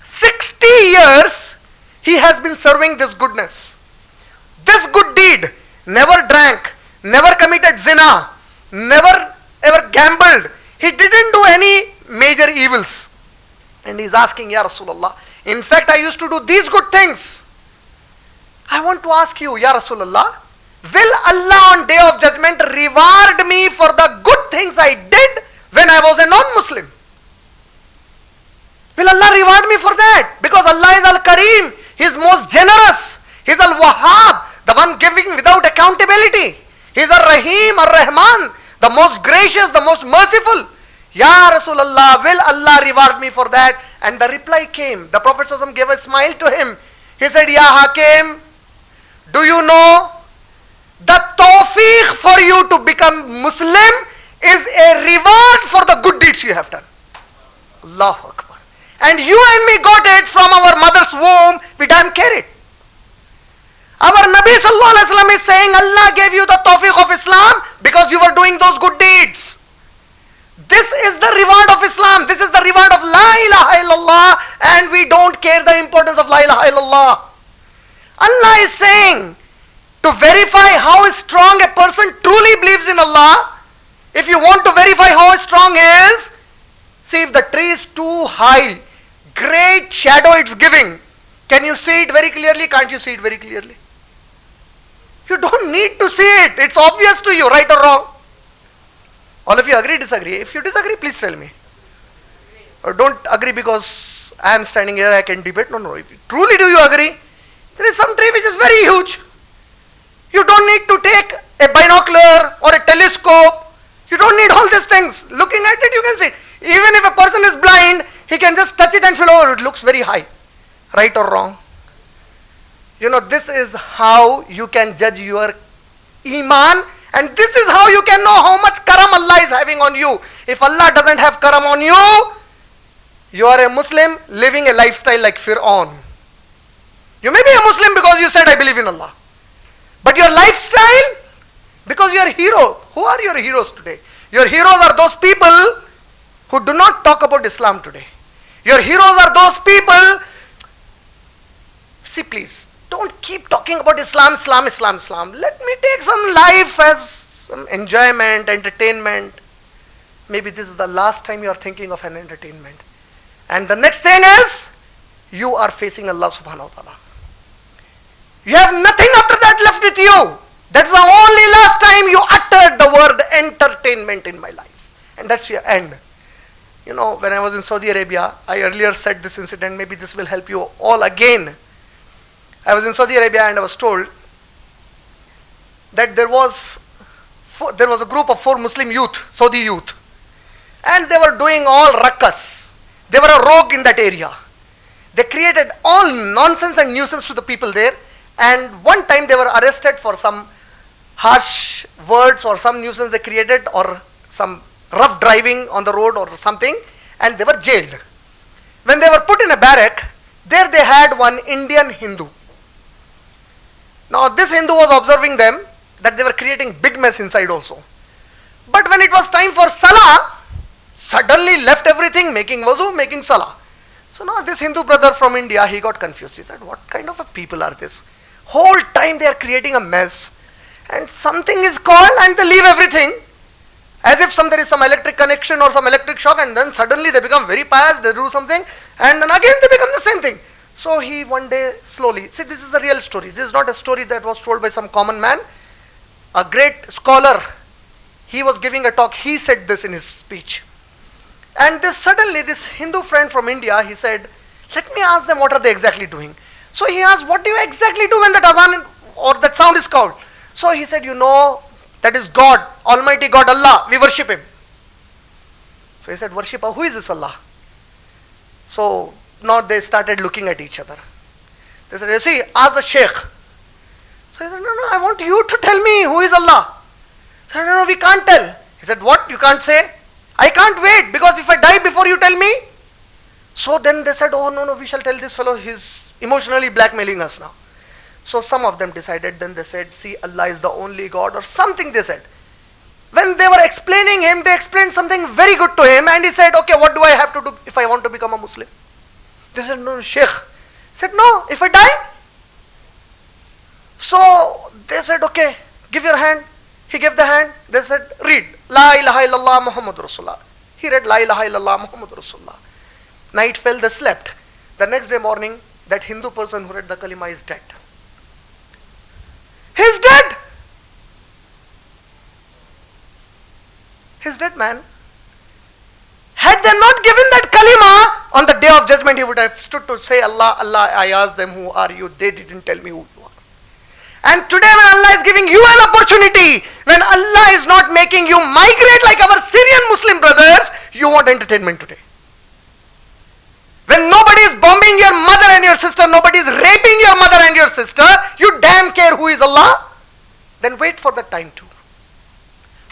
60 years he has been serving this goodness. This good deed. Never drank, never committed zina, never ever gambled. He didn't do any major evils. And he's asking, Ya Rasulullah, in fact I used to do these good things. I want to ask you, Ya Rasulullah, will Allah on Day of Judgment reward me for the good things I did when I was a non-Muslim? Will Allah reward me for that? Because Allah is Al-Kareem. He is most generous. He is Al-Wahhab, the one giving without accountability. He is Ar-Rahim, Ar-Rahman, the most gracious, the most merciful. Ya Rasulullah, will Allah reward me for that? And the reply came. The Prophet ﷺ gave a smile to him. He said, Ya Hakim, do you know the tawfiq for you to become Muslim is a reward for the good deeds you have done. Allahu Akbar. And you and me got it from our mother's womb, we damn carried. Our Nabi Sallallahu Alaihi Wasallam is saying Allah gave you the tawfiq of Islam because you were doing those good deeds. This is the reward of Islam. This is the reward of La ilaha illallah, and we don't care the importance of La ilaha illallah. Allah is saying, to verify how strong a person truly believes in Allah, if you want to verify how strong he is, see if the tree is too high, great shadow it's giving. Can you see it very clearly? Can't you see it very clearly? You don't need to see it. It's obvious to you, right or wrong. All of you agree, disagree? If you disagree, please tell me. Or don't agree because I am standing here, I can debate. No. Truly do you agree? There is some tree which is very huge. You don't need to take a binocular or a telescope. You don't need all these things. Looking at it, you can see it. Even if a person is blind, he can just touch it and feel, oh, it looks very high. Right or wrong? You know, this is how you can judge your iman, and this is how you can know how much karam Allah is having on you. If Allah doesn't have karam on you, you are a Muslim living a lifestyle like Fir'aun. You may be a Muslim because you said, I believe in Allah. But your lifestyle, because you are a hero. Who are your heroes today? Your heroes are those people who do not talk about Islam today. Your heroes are those people. See, please, don't keep talking about Islam. Let me take some life as some enjoyment, entertainment. Maybe this is the last time you are thinking of an entertainment. And the next thing is, you are facing Allah subhanahu wa ta'ala. You have nothing after that left with you. That's the only last time you uttered the word entertainment in my life. And that's your end. You know, when I was in Saudi Arabia, I earlier said this incident, maybe this will help you all again. I was in Saudi Arabia and I was told that there was a group of 4 Muslim youth, Saudi youth. And they were doing all ruckus. They were a rogue in that area. They created all nonsense and nuisance to the people there. And one time they were arrested for some harsh words or some nuisance they created or some rough driving on the road or something, and they were jailed. When they were put in a barrack, there they had one Indian Hindu. Now this Hindu was observing them that they were creating big mess inside also. But when it was time for Salah, suddenly left everything, making wuzu, making Salah. So now this Hindu brother from India, he got confused. He said, what kind of a people are this? Whole time they are creating a mess, and something is called and they leave everything. As if there is some electric connection or some electric shock, and then suddenly they become very pious, they do something, and then again they become the same thing. So he one day slowly, see, this is a real story. This is not a story that was told by some common man. A great scholar, he was giving a talk, he said this in his speech. And suddenly this Hindu friend from India, he said, let me ask them what are they exactly doing. So he asked, what do you exactly do when that azan or that sound is called? So he said, that is God, Almighty God, Allah, we worship Him. So he said, worship, who is this Allah? So now they started looking at each other. They said, you see, ask the Sheikh. So he said, no, I want you to tell me who is Allah. He said, no, we can't tell. He said, what, you can't say? I can't wait, because if I die before you tell me. So then they said, oh no, we shall tell this fellow, he's emotionally blackmailing us now. So some of them decided, then they said, see, Allah is the only God, or something they said. When they were explaining him, they explained something very good to him, and he said, okay, what do I have to do if I want to become a Muslim? They said, no, Sheikh. He said, no, if I die? So they said, okay, give your hand. He gave the hand. They said, read, La ilaha illallah Muhammadur Rasulullah. He read, La ilaha illallah Muhammadur Rasulullah. Night fell, they slept. The next day morning, that Hindu person who read the kalima is dead. He's dead. He's dead, man. Had they not given that kalima, on the day of judgment he would have stood to say, Allah, Allah, I asked them, who are you? They didn't tell me who you are. And today when Allah is giving you an opportunity, when Allah is not making you migrate like our Syrian Muslim brothers, you want entertainment today. When nobody is bombing your mother and your sister, nobody is raping your mother and your sister, you damn care who is Allah? Then wait for the time too.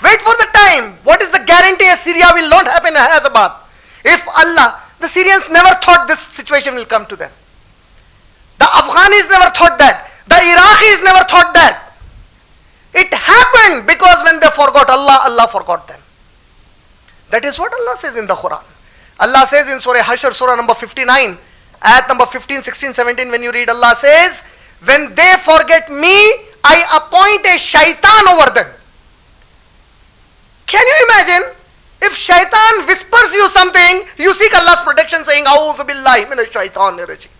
Wait for the time. What is the guarantee Syria will not happen in Hyderabad? If Allah, the Syrians never thought this situation will come to them. The Afghanis never thought that. The Iraqis never thought that. It happened because when they forgot Allah, Allah forgot them. That is what Allah says in the Quran. Allah says in Surah Hashr, Surah number 59, ayat number 15, 16, 17, when you read, Allah says, when they forget me, I appoint a shaitan over them. Can you imagine? If shaitan whispers you something, you seek Allah's protection saying, A'udhu billahi minash shaitanir rajim.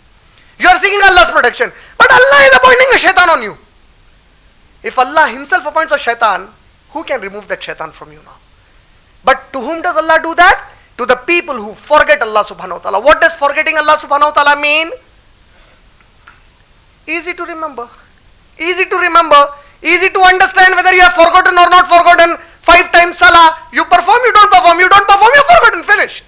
You are seeking Allah's protection. But Allah is appointing a shaitan on you. If Allah himself appoints a shaitan, who can remove that shaitan from you now? But to whom does Allah do that? To the people who forget Allah subhanahu wa ta'ala. What does forgetting Allah subhanahu wa ta'ala mean? Easy to remember. Easy to remember. Easy to understand whether you have forgotten or not forgotten. 5 times salah, you perform, you don't perform, you don't perform, you forgotten, finish.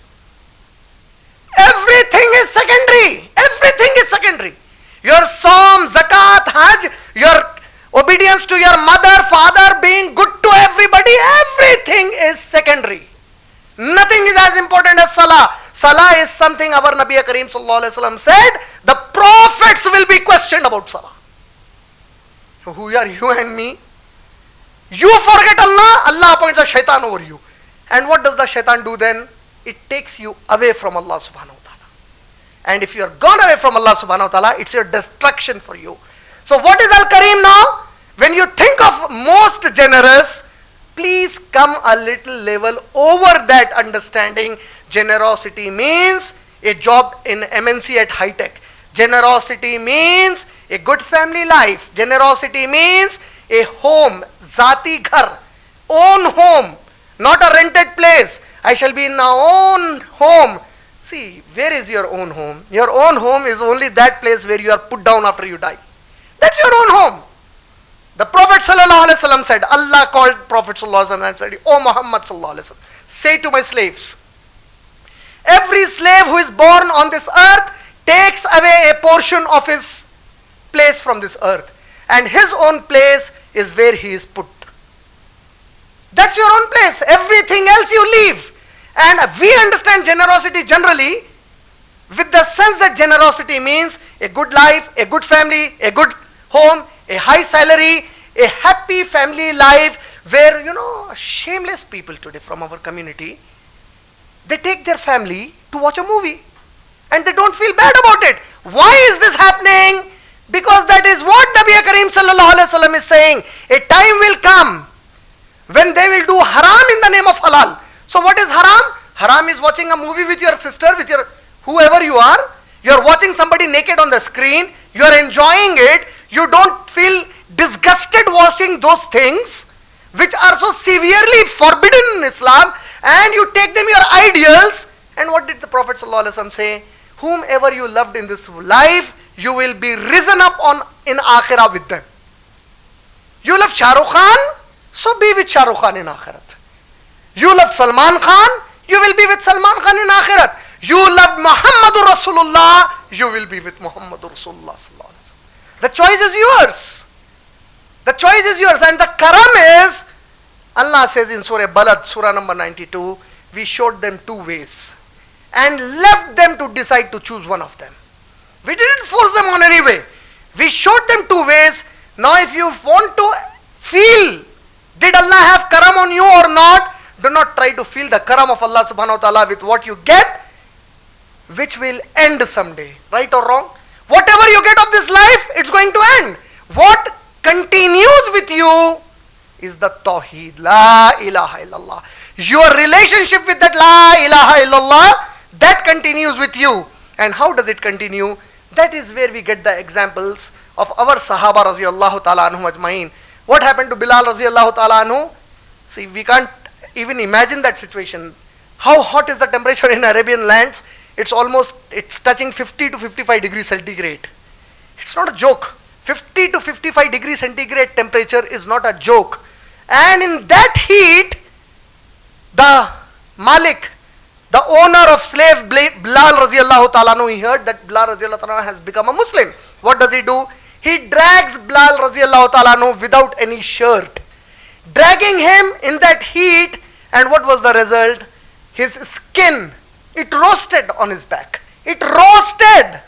Everything is secondary. Everything is secondary. Your psalm, zakat, hajj, your obedience to your mother, father, being good to everybody, everything is secondary. Nothing is as important as salah. Salah is something our Nabi Kareem sallallahu alaihi wasallam said, the prophets will be questioned about salah. Who are you and me? You forget Allah, Allah appoints a shaitan over you. And what does the shaitan do then? It takes you away from Allah subhanahu wa ta'ala. And if you are gone away from Allah subhanahu wa ta'ala, it's your destruction for you. So what is Al-Kareem now? When you think of most generous, please come a little level over that understanding. Generosity means a job in MNC at high tech. Generosity means a good family life. Generosity means a home, zati ghar, own home, not a rented place. I shall be in my own home. See, where is your own home? Your own home is only that place where you are put down after you die. That's your own home. The Prophet sallallahu alaihi wasallam said, Allah called Prophet sallallahu alaihi wasallam and said, O Muhammad sallallahu alaihi wasallam, say to my slaves, every slave who is born on this earth takes away a portion of his place from this earth, and his own place is where he is put. That's your own place. Everything else you leave. And we understand generosity generally with the sense that generosity means a good life, a good family, a good home, a high salary, a happy family life where, shameless people today from our community, they take their family to watch a movie and they don't feel bad about it. Why is this happening? Because that is what Nabi Kareem sallallahu alaihi wasallam is saying. A time will come when they will do haram in the name of halal. So what is haram? Haram is watching a movie with your sister, with your whoever you are. You are watching somebody naked on the screen. You are enjoying it. You don't feel disgusted watching those things which are so severely forbidden in Islam, and you take them your ideals. And what did the Prophet ﷺ say? Whomever you loved in this life, you will be risen up in Akhirah with them. You love Shah Rukh Khan, so be with Shah Rukh Khan in Akhirat. You love Salman Khan, you will be with Salman Khan in Akhirat. You love Muhammadur Rasulullah, you will be with Muhammadur Rasulullah sallallahu alaihi wasallam. The choice is yours. The choice is yours. And the karam is, Allah says in Surah Balad, Surah number 92, we showed them two ways and left them to decide to choose one of them. We didn't force them on any way. We showed them two ways. Now if you want to feel, did Allah have karam on you or not, do not try to feel the karam of Allah subhanahu wa ta'ala with what you get, which will end someday. Right or wrong? Whatever you get of this life, it's going to end. What continues with you is the Tawheed, La ilaha illallah. Your relationship with that La ilaha illallah, that continues with you. And how does it continue? That is where we get the examples of our Sahaba raziyallahu ta'ala anhum ajma'in. What happened to Bilal raziyallahu ta'ala anhu? See, we can't even imagine that situation. How hot is the temperature in Arabian lands? It's touching 50 to 55 degrees centigrade. It's not a joke. 50 to 55 degrees centigrade temperature is not a joke. And in that heat, the Malik, the owner of slave Bilal raziyallahu ta'ala anhu, he heard that Bilal raziyallahu ta'ala has become a Muslim. What does he do? He drags Bilal raziyallahu ta'ala anhu without any shirt, dragging him in that heat. And what was the result? His skin, it roasted on his back. It roasted.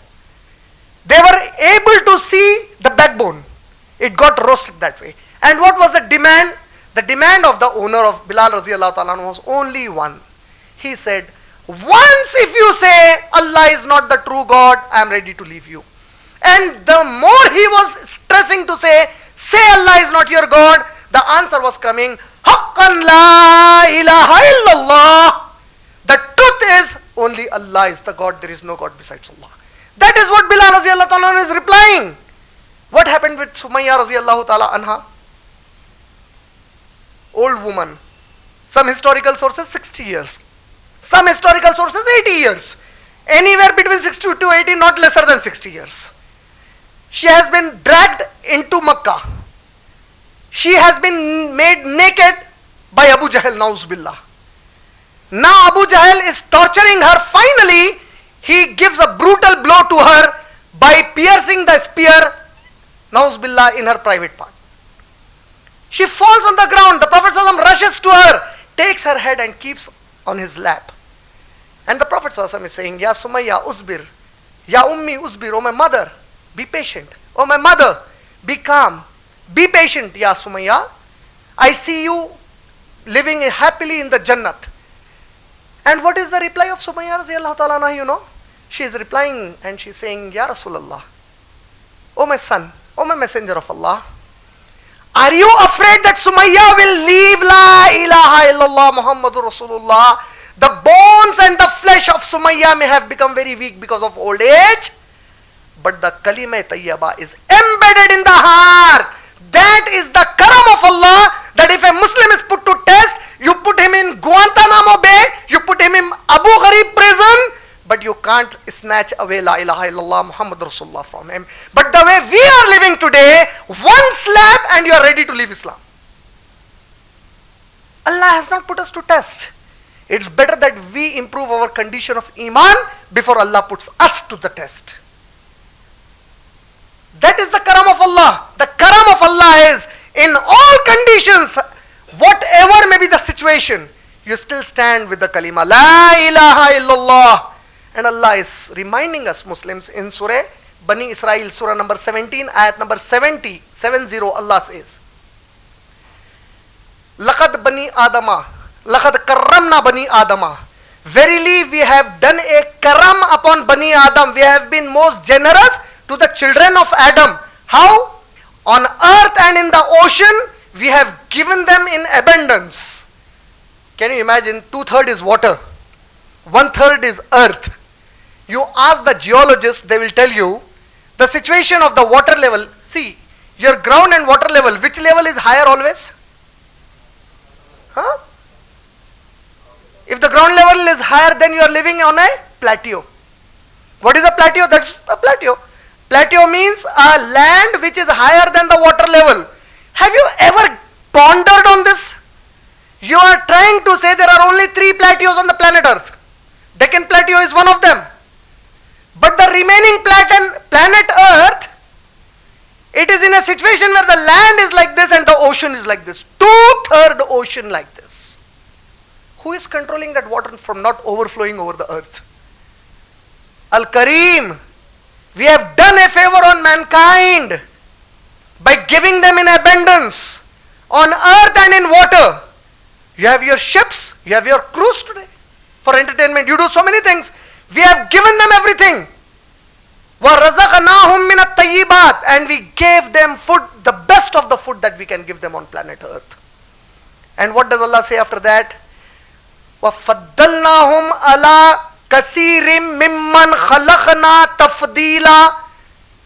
They were able to see the backbone. It got roasted that way. And what was the demand? The demand of the owner of Bilal raziyallahu ta'ala was only one. He said, once if you say Allah is not the true God, I am ready to leave you. And the more he was stressing to say Allah is not your God, the answer was coming, Haqqan la ilaha illallah. The truth is, only Allah is the God, there is no God besides Allah. That is what Bilal raziyallahu ta'ala is replying. What happened with Sumayya raziyallahu ta'ala anha? Old woman. Some historical sources 60 years. Some historical sources 80 years. Anywhere between 60 to 80, not lesser than 60 years. She has been dragged into Makkah. She has been made naked by Abu Jahl, Nauz Billah. Now Abu Jahl is torturing her. Finally, he gives a brutal blow to her by piercing the spear, Nauz Billah, in her private part. She falls on the ground. The Prophet ﷺ rushes to her, takes her head and keeps on his lap. And the Prophet ﷺ is saying, Ya Sumayya, Uzbir. Ya Ummi, Uzbir. Oh my mother, be patient. Oh my mother, be calm. Be patient, Ya Sumayya. I see you living happily in the Jannat. And what is the reply of Sumayya raziyallahu ta'ala anha, you know? She is replying and she is saying, Ya Rasulullah, oh my son, oh my messenger of Allah, are you afraid that Sumayya will leave La ilaha illallah Muhammadur Rasulullah? The bones and the flesh of Sumayya may have become very weak because of old age, but the kalima tayyaba is embedded in the heart. That is the karam of Allah, that if a Muslim is put to test, you put him in Guantanamo Bay, you put him in Abu Ghraib prison, but you can't snatch away La ilaha illallah Muhammad Rasulullah from him. But the way we are living today, one slap and you are ready to leave Islam. Allah has not put us to test. It's better that we improve our condition of Iman before Allah puts us to the test. That is the karam of Allah. The karam of Allah is, in all conditions, Whatever may be the situation, you still stand with the kalima, La ilaha illallah. And Allah is reminding us Muslims in Surah Bani Israel, Surah number 17, ayat number 70, Allah says, Laqad bani Adama, Laqad karramna bani Adama. Verily we have done a karam upon Bani Adam. We have been most generous to the children of Adam. How? On earth and in the ocean, we have given them in abundance. Can you imagine? 2/3 is water, 1/3 is earth. You ask the geologists, they will tell you the situation of the water level. See, your ground and water level, which level is higher always? Huh? If the ground level is higher, then you are living on a plateau. What is a plateau? That's a plateau. Plateau means a land which is higher than the water level. Have you ever pondered on this? You are trying to say there are only 3 plateaus on the planet Earth. Deccan Plateau is one of them. But the remaining planet Earth, it is in a situation where the land is like this and the ocean is like this. 2/3 ocean like this. Who is controlling that water from not overflowing over the earth? Al-Kareem. We have done a favor on mankind by giving them in abundance on earth and in water. You have your ships, you have your cruise today for entertainment. You do so many things. We have given them everything. وَرَزَقْنَاهُمْ مِنَ الطَّيِّبَاتِ. And we gave them food, the best of the food that we can give them on planet Earth. And what does Allah say after that? وَفَضَّلْنَاهُمْ عَلَىٰ كَثِيرٍ مِّمَّنْ خَلَقْنَا تَفْضِيلًا.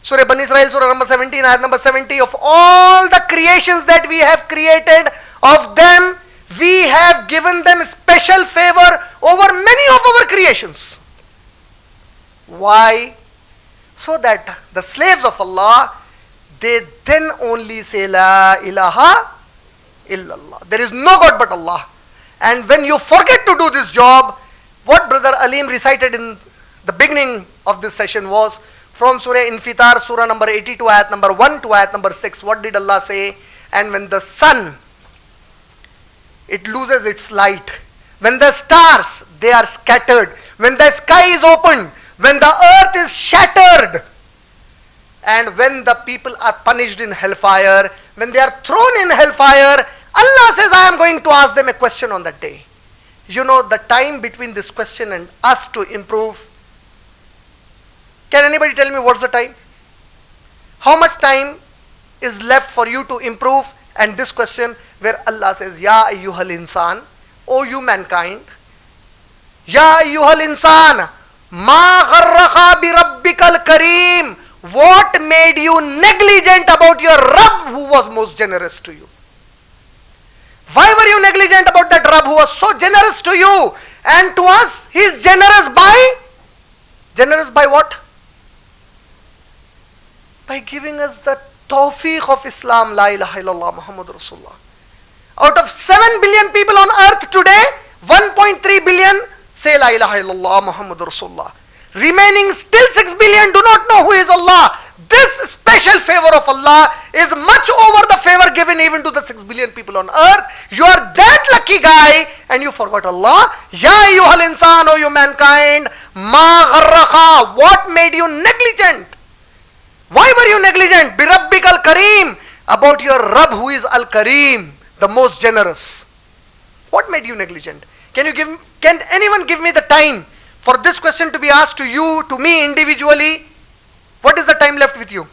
Surah Bani Israel, Surah number 17, ayat number 70. Of all the creations that we have created, of them, we have given them special favor over many of our creations. Why? So that the slaves of Allah, they then only say La ilaha illallah. There is no God but Allah. And when you forget to do this job, what Brother Aleem recited in the beginning of this session was from Surah Infitar, Surah number 82, ayat number 1 to ayat number 6. What did Allah say? And when the sun, it loses its light. When the stars, they are scattered. When the sky is opened. When the earth is shattered. And when the people are punished in hellfire. When they are thrown in hellfire. Allah says, I am going to ask them a question on that day. You know the time between this question and us to improve. Can anybody tell me what's the time? How much time is left for you to improve? And this question where Allah says, Ya ayyuhal insan, O you mankind, Ya ayyuhal insan, Ma gharraka bi rabbikal kareem. What made you negligent about your Rabb who was most generous to you? Why were you negligent about that Rabb who was so generous to you? And to us, he is generous by what? By giving us the tawfiq of Islam, La ilaha illallah Muhammad Rasulullah. Out of 7 billion people on earth today, 1.3 billion say La ilaha illallah Muhammad Rasulullah. Remaining still 6 billion do not know who is Allah. This special favor of Allah is much over the favor given even to the 6 billion people on earth. You are that lucky guy and you forgot Allah. Ya ayyuhal insan, O you mankind, ma gharraka. What made you negligent? Why were you negligent? Bi rabbikal kareem. About your Rabb who is al-Kareem, the most generous. What made you negligent? Can anyone give me the time for this question to be asked to you, to me individually? What is the time left with you?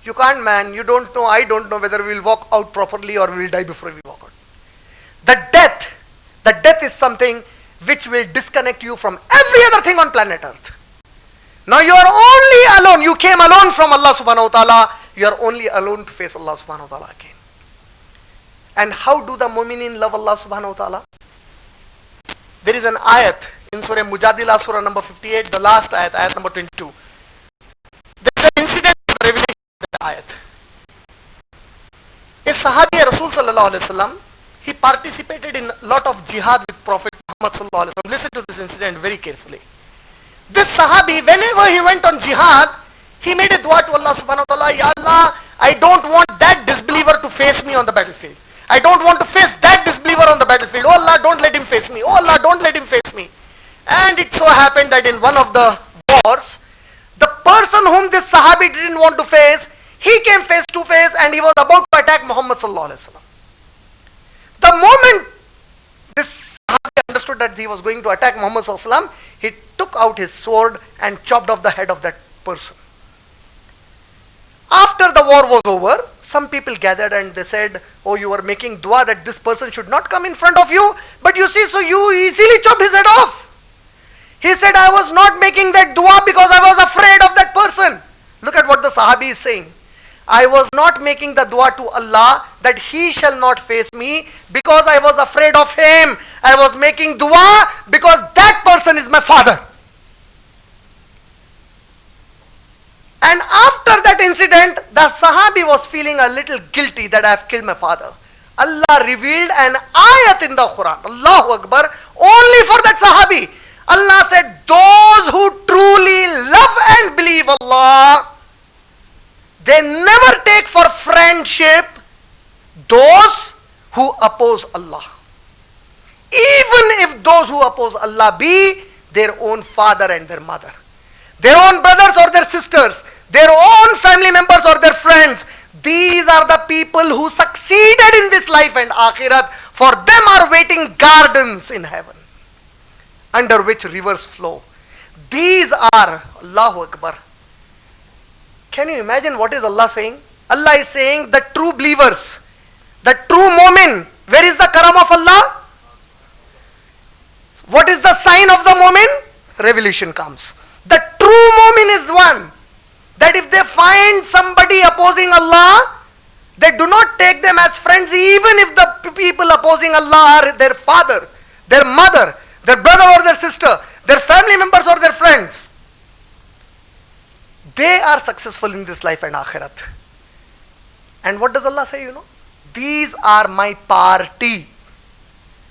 You can't, man. You don't know. I don't know whether we will walk out properly or we will die before we walk out. The death is something which will disconnect you from every other thing on planet Earth. Now you are only alone. You came alone from Allah subhanahu wa ta'ala. You are only alone to face Allah subhanahu wa ta'ala again. And how do the mu'minin love Allah subhanahu wa ta'ala? There is an ayat in Surah Mujadila, Surah number 58, the last ayat, ayat number 22. There is an incident in the revelation of the ayat. A Sahabi Rasul sallallahu alayhi wa sallam, he participated in a lot of jihad with Prophet Muhammad sallallahu alayhi wa sallam. Listen to this incident very carefully. This Sahabi, whenever he went on jihad, he made a dua to Allah subhanahu wa ta'ala, Ya Allah, I don't want that disbeliever to face me on the battlefield. I don't want to face that disbeliever on the battlefield. Oh Allah, don't let him face me. Oh Allah, don't let him face me. And it so happened that in one of the wars, the person whom this Sahabi didn't want to face, he came face to face and he was about to attack Muhammad sallallahu alaihi wasallam. The moment this Sahabi understood that he was going to attack Muhammad sallallahu alaihi wasallam, he took out his sword and chopped off the head of that person. After the war was over, some people gathered and they said, oh, you were making dua that this person should not come in front of you, but you see, so you easily chopped his head off. He said, I was not making that dua because I was afraid of that person. Look at what the Sahabi is saying. I was not making the dua to Allah that he shall not face me because I was afraid of him. I was making dua because that person is my father. And after that incident, the Sahabi was feeling a little guilty that I have killed my father. Allah revealed an ayat in the Quran, Allahu Akbar, only for that Sahabi. Allah said, those who truly love and believe Allah, they never take for friendship those who oppose Allah. Even if those who oppose Allah be their own father and their mother, their own brothers or their sisters, their own family members or their friends. These are the people who succeeded in this life and akhirat. For them are waiting gardens in heaven, under which rivers flow. These are, Allahu Akbar. Can you imagine what is Allah saying? Allah is saying the true believers, the true mu'min. Where is the karam of Allah? What is the sign of the mu'min? Revelation comes. The true mu'min is one that if they find somebody opposing Allah, they do not take them as friends, even if the people opposing Allah are their father, their mother, their brother or their sister, their family members or their friends. They are successful in this life and akhirat. And what does Allah say, you know? These are my party.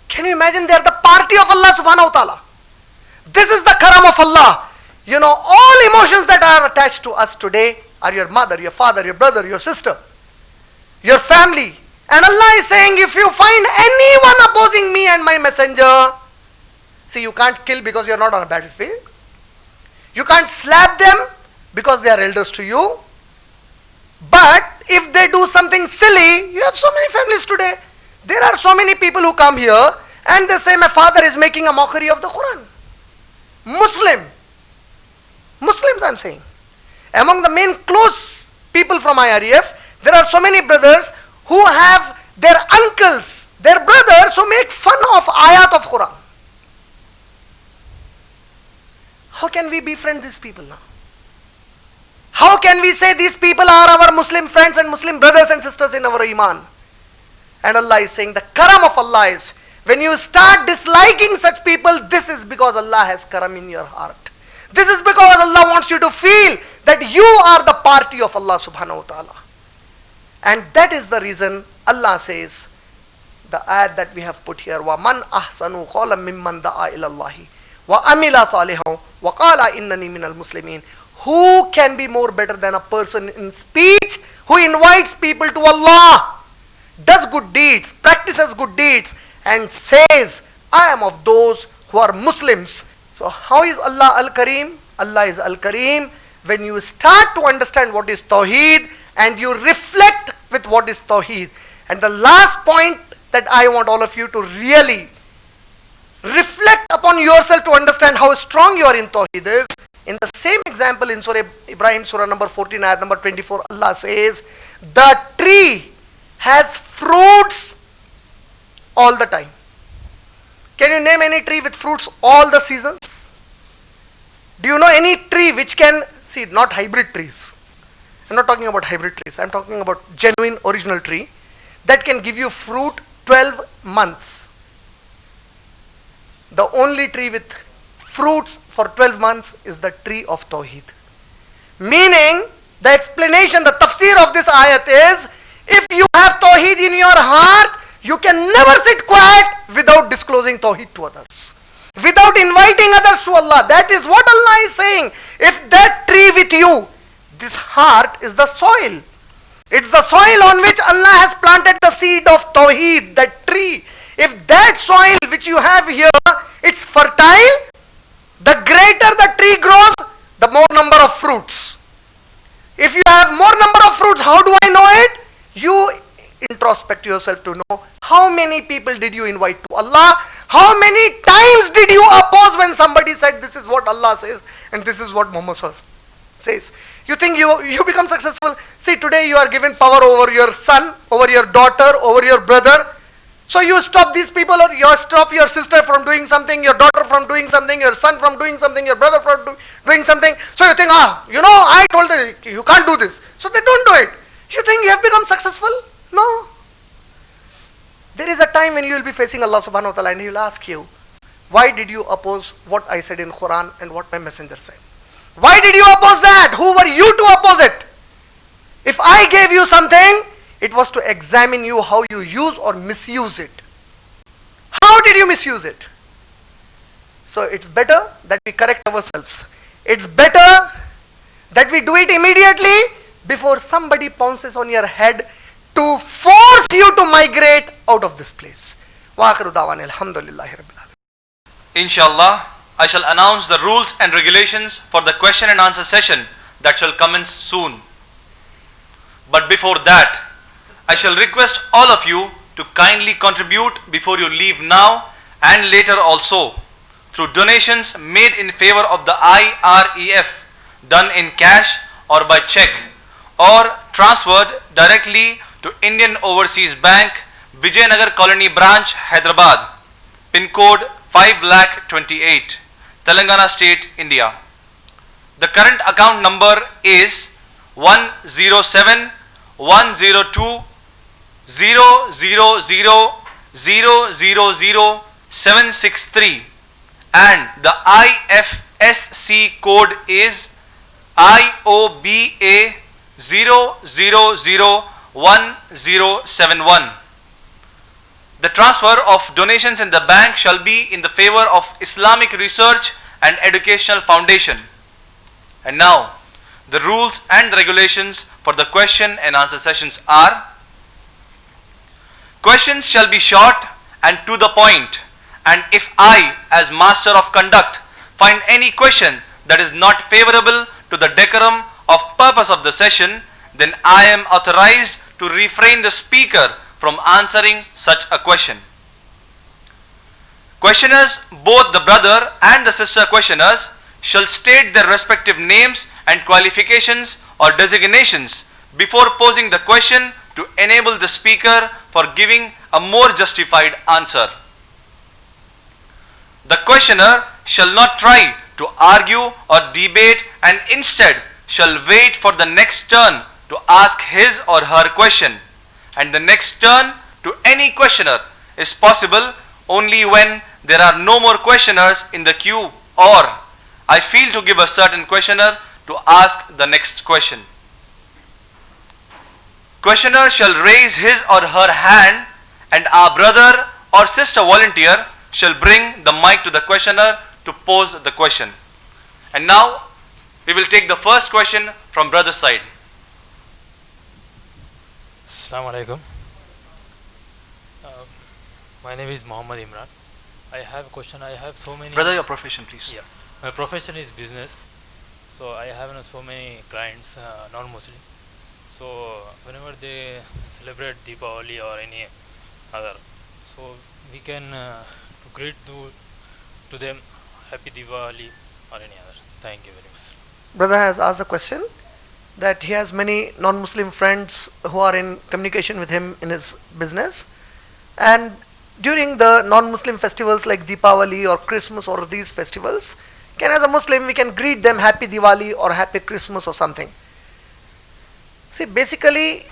Can you imagine? They are the party of Allah subhanahu wa ta'ala. This is the karam of Allah. You know, all emotions that are attached to us today are your mother, your father, your brother, your sister, your family. And Allah is saying, if you find anyone opposing me and my messenger, see, you can't kill because you are not on a battlefield. You can't slap them because they are elders to you. But if they do something silly, you have so many families today. There are so many people who come here and they say, my father is making a mockery of the Quran. Muslims, I'm saying. Among the main close people from IREF, there are so many brothers who have their uncles, their brothers who make fun of ayat of Quran. How can we befriend these people now? How can we say these people are our Muslim friends and Muslim brothers and sisters in our iman? And Allah is saying the karam of Allah is, when you start disliking such people, this is because Allah has karam in your heart. This is because Allah wants you to feel that you are the party of Allah subhanahu wa ta'ala. And that is the reason Allah says, the ayat that we have put here, وَمَنْ أَحْسَنُ قَوْلًا مِمَّنْ دَعَا إِلَى اللَّهِ وَعَمِلَ صَالِحًا وَقَالَ إِنَّنِي مِنَ الْمُسْلِمِينَ. Who can be more better than a person in speech who invites people to Allah, does good deeds, practices good deeds, and says, I am of those who are Muslims. So how is Allah Al-Kareem? Allah is Al-Kareem when you start to understand what is Tawheed and you reflect with what is Tawheed. And the last point that I want all of you to really reflect upon yourself to understand how strong you are in Tawheed is, in the same example in Surah Ibrahim, Surah number 14, ayat number 24, Allah says, the tree has fruits all the time. Can you name any tree with fruits all the seasons? Do you know any tree which can, see, not hybrid trees. I'm not talking about hybrid trees. I'm talking about genuine original tree that can give you fruit 12 months. The only tree with fruits for 12 months is the tree of Tawheed. Meaning, the explanation, the tafsir of this ayat is, if you have Tawheed in your heart, you can never sit quiet without disclosing Tawheed to others, without inviting others to Allah. That is what Allah is saying. If that tree with you, this heart is the soil. It's the soil on which Allah has planted the seed of Tawheed, that tree. If that soil which you have here, it's fertile, the greater the tree grows, the more number of fruits. If you have more number of fruits, how do I know it? You introspect yourself to know how many people did you invite to Allah, how many times did you oppose when somebody said this is what Allah says and this is what Muhammad says. You think you become successful? See, today you are given power over your son, over your daughter, over your brother. So you stop these people, or you stop your sister from doing something, your daughter from doing something, your son from doing something, your brother from doing something. So you think, I told them you can't do this. So they don't do it. You think you have become successful? No. There is a time when you will be facing Allah subhanahu wa ta'ala and He will ask you, why did you oppose what I said in Quran and what my messenger said? Why did you oppose that? Who were you to oppose it? If I gave you something, it was to examine you how you use or misuse it. How did you misuse it? So it's better that we correct ourselves. It's better that we do it immediately before somebody pounces on your head to force you to migrate out of this place. Wa akhiru da'wana alhamdulillahi rabbil alamin. Inshallah, I shall announce the rules and regulations for the question and answer session that shall commence soon. But before that, I shall request all of you to kindly contribute before you leave now and later also through donations made in favor of the IREF, done in cash or by check, or transferred directly to Indian Overseas Bank, Vijayanagar Colony Branch, Hyderabad, pin code 5,28,000, Telangana State, India. The current account number is 107 102 000 000 763 and the IFSC code is IOBA 0001071. The transfer of donations in the bank shall be in the favor of Islamic Research and Educational Foundation. And now, the rules and regulations for the question and answer sessions are: questions shall be short and to the point, and if I, as Master of Conduct, find any question that is not favorable to the decorum of purpose of the session, then I am authorized to refrain the speaker from answering such a question. Questioners, both the brother and the sister questioners, shall state their respective names and qualifications or designations before posing the question to enable the speaker for giving a more justified answer. The questioner shall not try to argue or debate and instead shall wait for the next turn to ask his or her question, and the next turn to any questioner is possible only when there are no more questioners in the queue or I feel to give a certain questioner to ask the next question. Questioner shall raise his or her hand and our brother or sister volunteer shall bring the mic to the questioner to pose the question. And now we will take the first question from brother's side. Assalamu alaikum. My name is Muhammad Imran. I have a question. I have so many. Brother, your profession, please. Yeah, my profession is business. So I have so many clients, non-Muslim. So whenever they celebrate Deepavali or any other, so we can greet to them Happy Diwali or any other. Thank you very much. Brother has asked the question that he has many non-Muslim friends who are in communication with him in his business, and during the non-Muslim festivals like Deepavali or Christmas or these festivals, as a Muslim we can greet them Happy Diwali or Happy Christmas or something. See, basically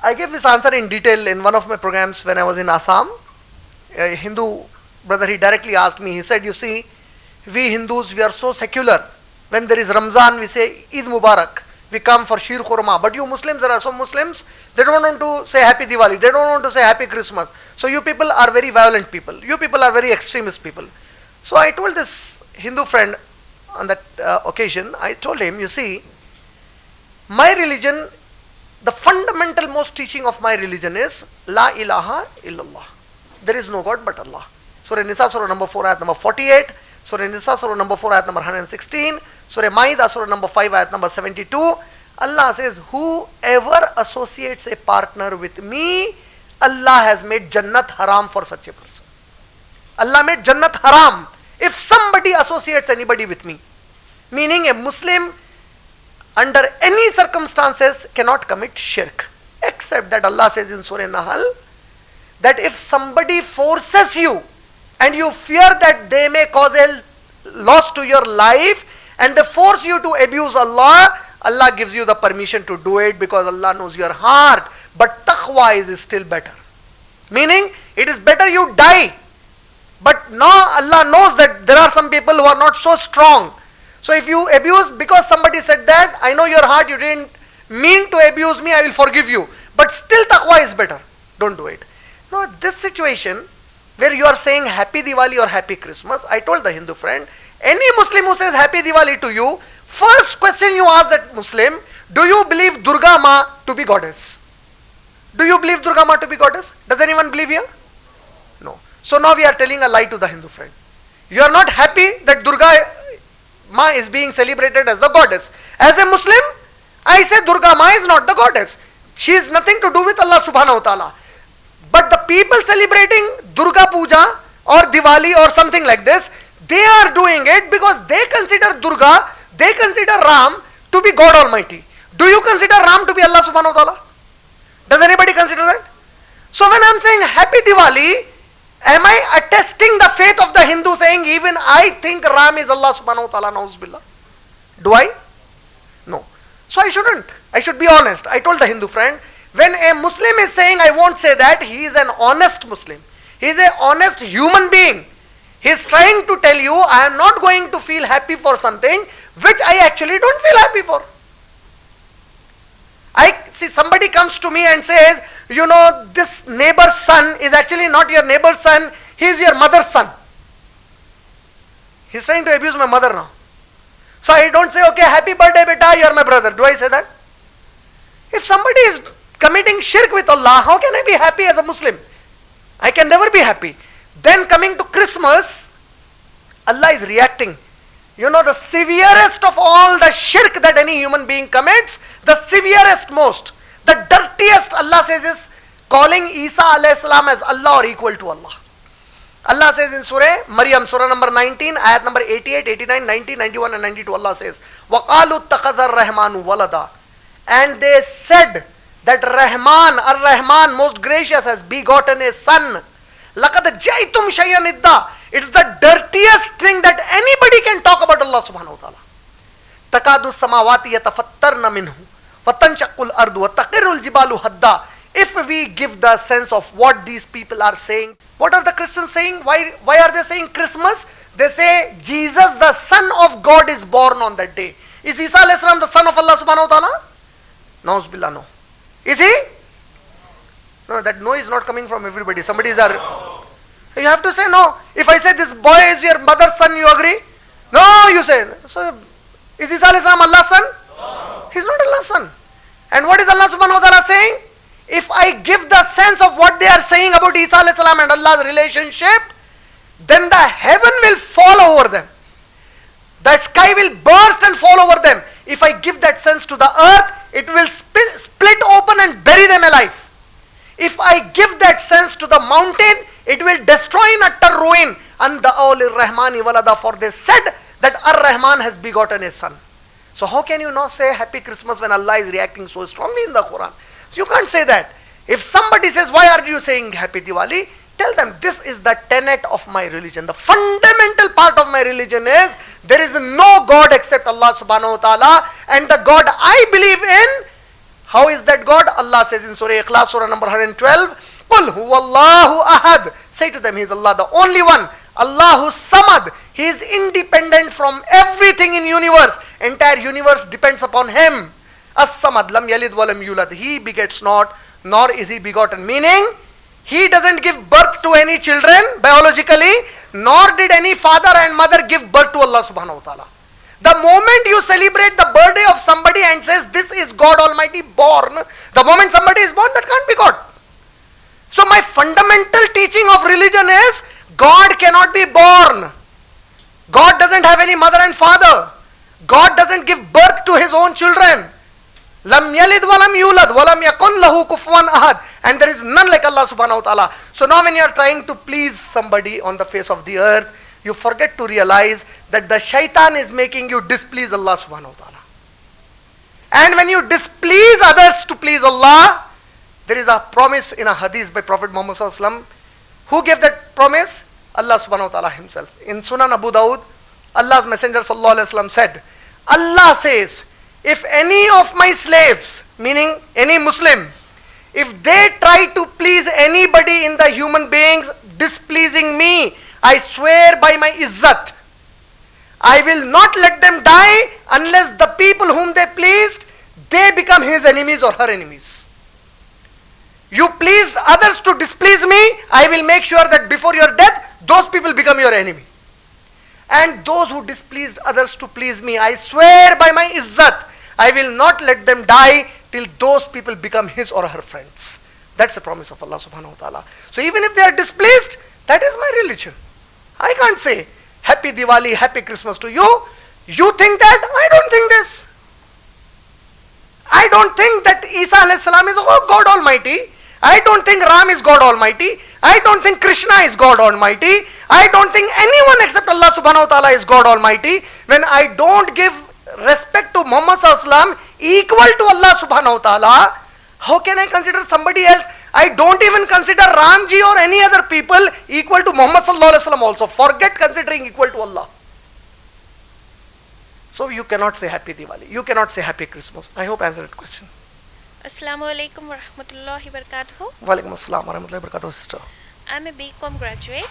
I gave this answer in detail in one of my programs when I was in Assam. A Hindu brother, he directly asked me, he said, you see, we Hindus, we are so secular. When there is Ramzan, we say Eid Mubarak. We come for Sheer Khurma. But you Muslims, there are some Muslims, they don't want to say Happy Diwali. They don't want to say Happy Christmas. So you people are very violent people. You people are very extremist people. So I told this Hindu friend on that occasion, I told him, you see, my religion, the fundamental most teaching of my religion is La ilaha illallah. There is no God but Allah. Surah Nisa, Surah number 4, ayat number 48. Surah Nisa, Surah number 4, ayat number 116. Surah Ma'idah, Surah number 5, ayat number 72. Allah says, whoever associates a partner with me, Allah has made Jannat haram for such a person. Allah made Jannat haram if somebody associates anybody with me. Meaning a Muslim under any circumstances cannot commit shirk. Except that Allah says in Surah Nahl that if somebody forces you and you fear that they may cause a loss to your life and they force you to abuse Allah, Allah gives you the permission to do it because Allah knows your heart. But taqwa is still better. Meaning it is better you die. But now Allah knows that there are some people who are not so strong. So if you abuse because somebody said that, I know your heart, you didn't mean to abuse me, I will forgive you. But still taqwa is better. Don't do it. Now this situation where you are saying Happy Diwali or Happy Christmas, I told the Hindu friend, any Muslim who says Happy Diwali to you, first question you ask that Muslim, do you believe Durga Ma to be goddess? Do you believe Durga Ma to be goddess? Does anyone believe here? No. So now we are telling a lie to the Hindu friend. You are not happy that Durga Ma is being celebrated as the goddess. As a Muslim, I say Durga Ma is not the goddess. She has nothing to do with Allah subhanahu wa ta'ala. But the people celebrating Durga Puja or Diwali or something like this, they are doing it because they consider Durga, they consider Ram to be God Almighty. Do you consider Ram to be Allah subhanahu wa ta'ala? Does anybody consider that? So when I am saying Happy Diwali, am I attesting the faith of the Hindu saying even I think Ram is Allah subhanahu wa ta'ala, na'uzubillah? Do I? No. So I shouldn't. I should be honest. I told the Hindu friend, when a Muslim is saying I won't say that, he is an honest Muslim. He is an honest human being. He is trying to tell you I am not going to feel happy for something which I actually don't feel happy for. I see somebody comes to me and says, you know, this neighbor's son is actually not your neighbor's son, he is your mother's son. He is trying to abuse my mother now. So I don't say, okay, happy birthday beta, you are my brother. Do I say that? If somebody is committing shirk with Allah, how can I be happy as a Muslim? I can never be happy. Then coming to Christmas, Allah is reacting. You know, the severest of all the shirk that any human being commits, the severest most, the dirtiest, Allah says, is calling Isa alayhi salam as Allah or equal to Allah. Allah says in Surah Maryam, Surah number 19, ayat number 88, 89, 90, 91 and 92, Allah says, وَقَالُوا اتَّخَذَ الرَّحْمَانُ وَلَدًا. And they said that Rahman, Ar-Rahman, most gracious, has begotten a son. لَقَدْ جَئْتُمْ شَيْئًا إِدَّا. It's the dirtiest thing that anybody can talk about Allah subhanahu wa ta'ala. تَكَادُ السَّمَاوَاتِ يَتَفَطَّرْنَ مِنْهُ وَتَنْشَقُّ الْأَرْضُ وَتَقِرُّ الْجِبَالُ هَدًّا. If we give the sense of what these people are saying, what are the Christians saying? Why are they saying Christmas? They say Jesus, the Son of God, is born on that day. Is Isa alayhi salam the son of Allah subhanahu wa ta'ala? Na'uzubillah, no. Is he? No, that no is not coming from everybody. Somebody is you have to say no. If I say this boy is your mother's son, you agree? No, you say. So, is Isa alayhi salam Allah's son? No. He's not Allah's son. And what is Allah subhanahu wa ta'ala saying? If I give the sense of what they are saying about Isa alayhi salam and Allah's relationship, then the heaven will fall over them. The sky will burst and fall over them. If I give that sense to the earth, it will split open and bury them alive. If I give that sense to the mountain, it will destroy in utter ruin. And the Rahmani walada, for they said that Ar-Rahman has begotten a son. So how can you not say Happy Christmas when Allah is reacting so strongly in the Quran? So you can't say that. If somebody says, why are you saying Happy Diwali? Tell them, this is the tenet of my religion. The fundamental part of my religion is, there is no God except Allah subhanahu wa ta'ala. And the God I believe in, how is that God? Allah says in Surah Ikhlas, Surah number 112, قُلْ هُوَ اللَّهُ أَحَدٌ. Say to them, He is Allah, the only one. Allahu Samad. He is independent from everything in universe. Entire universe depends upon Him. As-Samad, lam yalid wa lam yulad. He begets not, nor is He begotten. Meaning, He doesn't give birth to any children biologically, nor did any father and mother give birth to Allah subhanahu wa ta'ala. The moment you celebrate the birthday of somebody and says, this is God Almighty born, the moment somebody is born, that can't be God. So my fundamental teaching of religion is, God cannot be born. God doesn't have any mother and father. God doesn't give birth to his own children. Lam yalid walam yulad walam yakun lahu kufuwan ahad. And there is none like Allah subhanahu wa ta'ala. So now when you are trying to please somebody on the face of the earth, you forget to realize that the shaitan is making you displease Allah subhanahu wa ta'ala. And when you displease others to please Allah, there is a promise in a hadith by Prophet Muhammad sallallahu alaihi wasallam. Who gave that promise? Allah subhanahu wa ta'ala himself. In Sunan Abu Dawud, Allah's Messenger sallallahu alaihi wasallam said, Allah says, if any of my slaves, meaning any Muslim, if they try to please anybody in the human beings displeasing me, I swear by my izzat, I will not let them die unless the people whom they pleased, they become his enemies or her enemies. You pleased others to displease me, I will make sure that before your death, those people become your enemy. And those who displeased others to please me, I swear by my izzat, I will not let them die till those people become his or her friends. That's the promise of Allah subhanahu wa ta'ala. So even if they are displeased, that is my religion. I can't say, happy Diwali, happy Christmas to you. You think that? I don't think this. I don't think that Isa alayhi salam is God Almighty. I don't think Ram is God Almighty. I don't think Krishna is God Almighty. I don't think anyone except Allah subhanahu wa ta'ala is God Almighty. When I don't give respect to Muhammad sallallahu alaihi wasallam equal to Allah subhanahu wa ta'ala, how can I consider somebody else? I don't even consider Ramji or any other people equal to Muhammad sallallahu alaihi wasallam also. Forget considering equal to Allah. So you cannot say happy Diwali. You cannot say happy Christmas. I hope I answered that question. Assalamu alaikum wa rahmatullahi wa barakatuh. Wa alaikum assalam wa rahmatullahi wa barakatuh, sister. I'm a BCom graduate.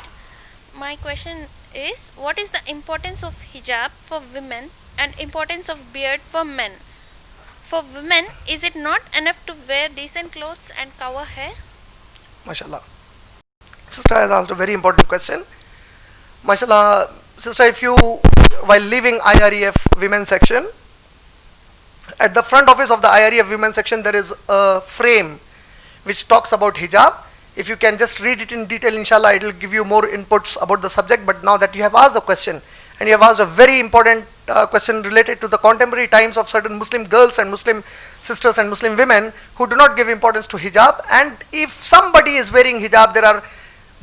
My question is, what is the importance of hijab for women and importance of beard for men? For women, is it not enough to wear decent clothes and cover hair? MashaAllah. Sister has asked a very important question. MashaAllah, sister, if you, while leaving IREF women's section, at the front office of the IREF women's section, there is a frame which talks about hijab. If you can just read it in detail, inshallah, it will give you more inputs about the subject. But now that you have asked the question, and you have asked a very important question related to the contemporary times of certain Muslim girls and Muslim sisters and Muslim women who do not give importance to hijab. And if somebody is wearing hijab, there are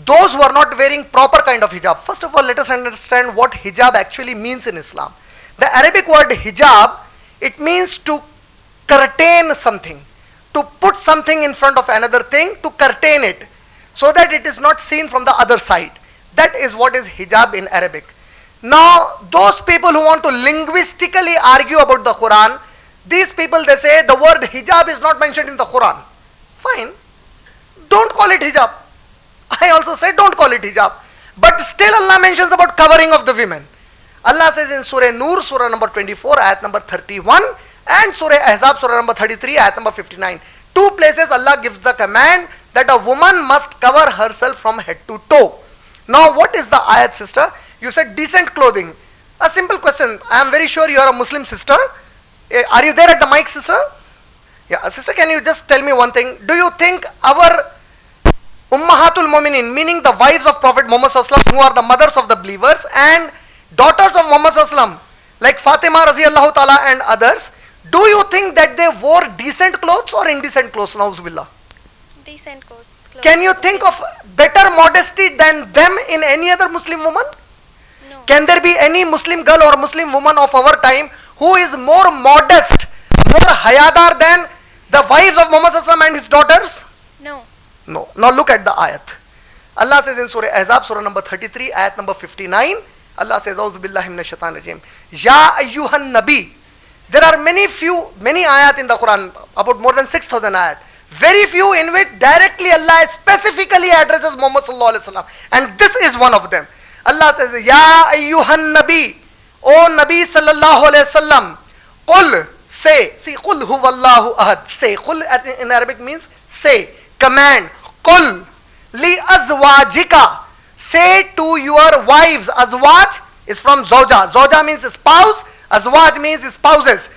those who are not wearing proper kind of hijab. First of all, let us understand what hijab actually means in Islam. The Arabic word hijab, it means to curtain something, to put something in front of another thing, to curtain it, so that it is not seen from the other side. That is what is hijab in Arabic. Now, those people who want to linguistically argue about the Quran, these people, they say the word hijab is not mentioned in the Quran. Fine. Don't call it hijab. I also say don't call it hijab. But still Allah mentions about covering of the women. Allah says in Surah Nur, Surah number 24, ayat number 31, and Surah Ahzab, Surah number 33, ayat number 59. Two places Allah gives the command that a woman must cover herself from head to toe. Now what is the ayat, sister? You said decent clothing. A simple question. I am very sure you are a Muslim sister. Are you there at the mic, sister? Yeah, sister, can you just tell me one thing? Do you think our Ummahatul Mu'minin, meaning the wives of Prophet Muhammad sallallahu alaihi wasallam, who are the mothers of the believers, and daughters of Muhammad sallallahu alaihi wasallam, like Fatima radhiyallahu ta'ala and others, do you think that they wore decent clothes or indecent clothes? Nauzubillah. Decent clothes. Can you think of better modesty than them in any other Muslim woman? No. Can there be any Muslim girl or Muslim woman of our time who is more modest, more hayadar than the wives of Muhammad sallallahu alaihi wasallam and his daughters? No. No. Now look at the ayat. Allah says in Surah Ahzab, Surah number 33, ayat number 59, Allah says, A'udhu billahi minash shaitanir rajim. Ya ayyuhan nabi. There are many ayat in the Quran, about more than 6,000 ayat. Very few in which directly Allah specifically addresses Muhammad sallallahu alaihi wasallam. And this is one of them. Allah says, Ya ayyuhan nabi. O Nabi sallallahu alaihi wasallam. Qul, say. See, Qul huwallahu ahad. Say. Qul in Arabic means say. Command. Qul li azwajika. Say to your wives. Azwaj is from Zawja. Zawja means spouse. Azwaj means spouses.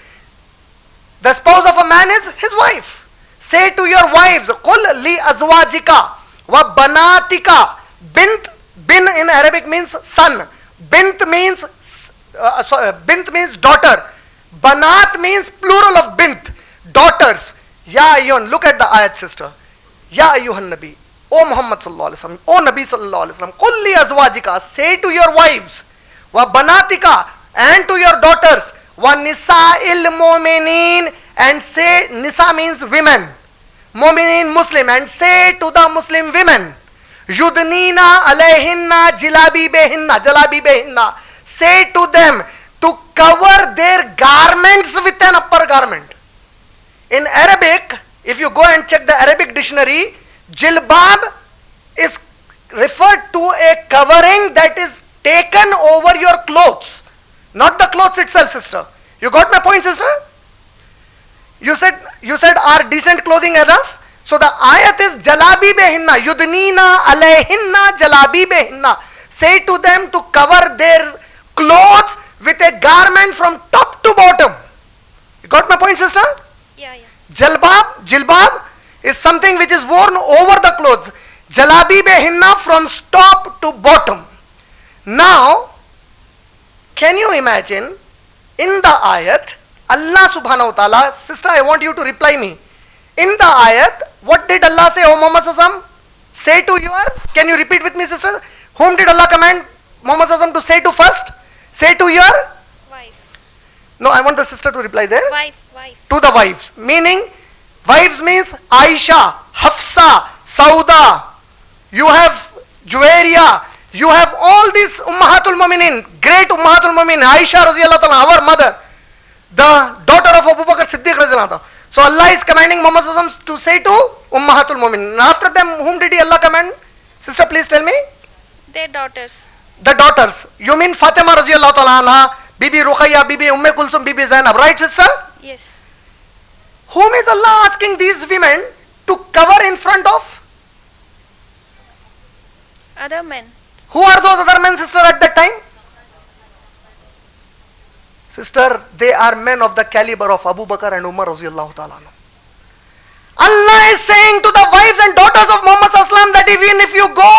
The spouse of a man is his wife. Say to your wives, Qul li azwajika wa banatika. Bin in Arabic means son. Bint means daughter. Banat means plural of bint, daughters. Ya ayyuhan, look at the ayat, sister. Ya ayyuhan nabi, O Muhammad sallallahu alaihi wasallam, O Nabi sallallahu alaihi wasallam, Qul li azwajika, say to your wives, wa banatika, and to your daughters, wa nisa'il mu'minin, and say, nisa means women, mu'minin Muslim, and say to the Muslim women, yudnina alayhinna jalabibehinna, say to them to cover their garments with an upper garment. In Arabic, if you go and check the Arabic dictionary, jilbab is referred to a covering that is taken over your clothes, not the clothes itself, sister. You got my point, sister? You said are decent clothing enough? So the ayat is jalabi behinna, yudnina alayhinna jalabi behinna. Say to them to cover their clothes with a garment from top to bottom. You got my point, sister? Yeah. Jilbab is something which is worn over the clothes. Jalabi behinna from top to bottom. Now, can you imagine in the ayat, Allah subhanahu wa ta'ala, sister, I want you to reply me. In the ayat, what did Allah say, O Muhammad sallallahu alaihi wasallam? Say to your, can you repeat with me, sister? Whom did Allah command Muhammad sallallahu alaihi wasallam to say to first? Say to your Wife. No, I want the sister to reply there. Wife. To the wives. Meaning, wives means Aisha, Hafsa, Sauda. You have Juwairiya. You have all these Ummahatul Mu'minin, great Ummahatul Mu'minin, Aisha Raziyallahu Ta'ala, our mother, the daughter of Abu Bakr Siddiq Raziyallahu Ta'ala. So Allah is commanding Muhammad sallallahu alaihi wasallam to say to Ummahatul Mu'minin. After them, whom did Allah command? Sister, please tell me. Their daughters. The daughters. You mean Fatima Raziyallahu Ta'ala anha, Bibi Ruqayya, Bibi Umm Kulsum, Bibi Zainab, right, sister? Yes. Whom is Allah asking these women to cover in front of? Other men. Who are those other men, sister, at that time? Sister, they are men of the caliber of Abu Bakr and Umar Raziyallahu Ta'ala. Allah is saying to the wives and daughters of Muhammad sallallahu alaihi wasallam that even if you go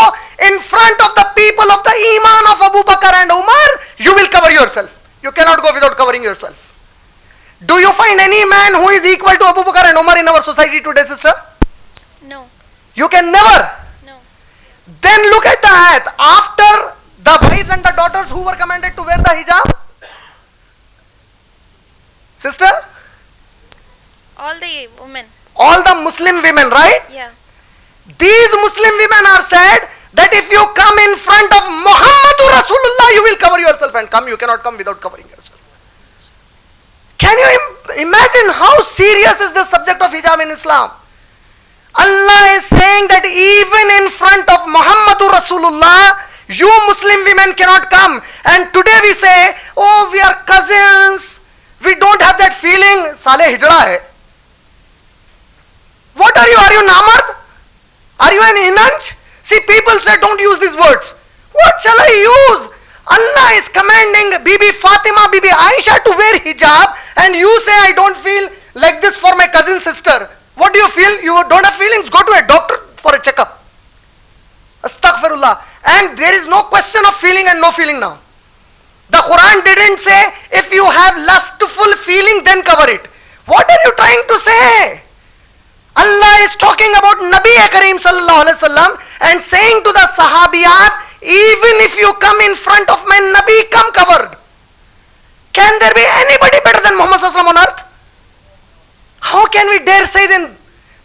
in front of the people of the Iman of Abu Bakr and Umar, you will cover yourself. You cannot go without covering yourself. Do you find any man who is equal to Abu Bakr and Umar in our society today, sister? No. You can never. No. Then look at the ayat. After the wives and the daughters who were commanded to wear the hijab? Sister? All the women. All the Muslim women, right? Yeah. These Muslim women are said that if you come in front of Muhammadur Rasulullah, you will cover yourself and come. You cannot come without covering yourself. Can you imagine how serious is the subject of hijab in Islam? Allah is saying that even in front of Muhammadur Rasulullah, you Muslim women cannot come. And today we say, oh, we are cousins. We don't have that feeling. Saleh hijra hai. What are you? Are you namard? Are you an inanj? See, people say don't use these words. What shall I use? Allah is commanding Bibi Fatima, Bibi Aisha to wear hijab, and you say I don't feel like this for my cousin sister. What do you feel? You don't have feelings? Go to a doctor for a checkup. Astaghfirullah. And there is no question of feeling and no feeling now. The Quran didn't say if you have lustful feeling then cover it. What are you trying to say? Allah is talking about Nabi Kareem sallallahu alaihi wasallam and saying to the Sahabiyat, even if you come in front of my Nabi, come covered. Can there be anybody better than Muhammad sallallahu alaihi wasallam on earth? How can we dare say then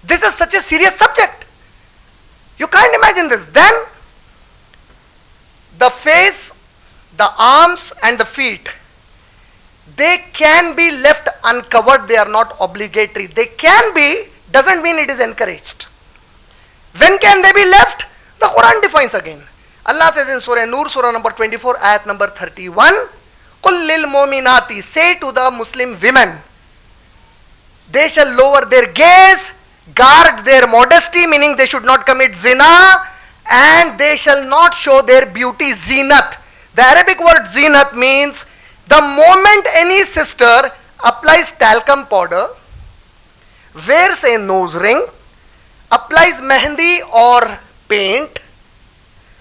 this is such a serious subject? You can't imagine this. Then the face, the arms and the feet, they can be left uncovered. They are not obligatory. They can be, doesn't mean it is encouraged. When can they be left? The Quran defines again. Allah says in Surah Nur, Surah number 24, ayat number 31, Qul lil mu'minati, say to the Muslim women, they shall lower their gaze, guard their modesty, meaning they should not commit zina, and they shall not show their beauty, zinat. The Arabic word zinat means The moment any sister applies talcum powder, wears a nose ring, applies mehendi or paint,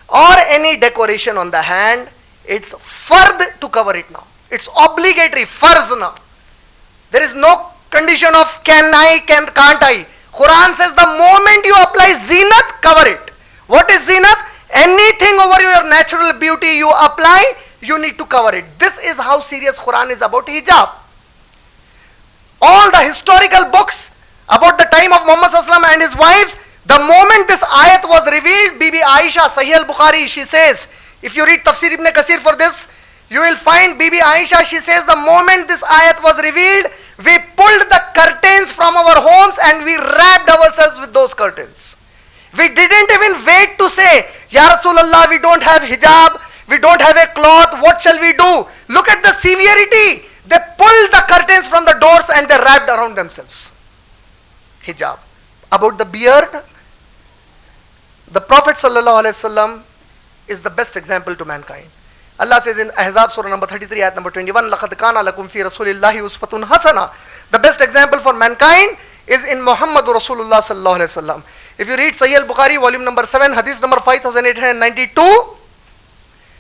or any decoration on the hand, it's fard to cover it now. It's obligatory, farz now. There is no condition of can I, can't I. Quran says the moment you apply zinat, cover it. What is zinat? Anything over your natural beauty you apply, you need to cover it. This is how serious Quran is about hijab. All the historical books about the time of Muhammad Sallallahu Alaihi Wasallam and his wives, the moment this ayat was revealed, Bibi Aisha, Sahih al-Bukhari, she says, if you read Tafsir Ibn Kasir for this, you will find Bibi Aisha, she says, the moment this ayat was revealed, we pulled the curtains from our homes and we wrapped ourselves with those curtains. We didn't even wait to say, Ya Rasulullah, we don't have hijab, we don't have a cloth, what shall we do? Look at the severity. They pulled the curtains from the doors and they wrapped around themselves. Hijab. About the beard, the Prophet Sallallahu Alaihi Wasallam is the best example to mankind. Allah says in Ahzab Surah number 33, ayat number 21, لَقَدْ كَانَ لَكُمْ فِي رَسُولِ اللَّهِ أُسْوَةٌ حَسَنَةٌ. The best example for mankind is in Muhammadur Rasulullah Sallallahu Alaihi Wasallam. If you read Sahih al-Bukhari, volume number 7, hadith number 5892,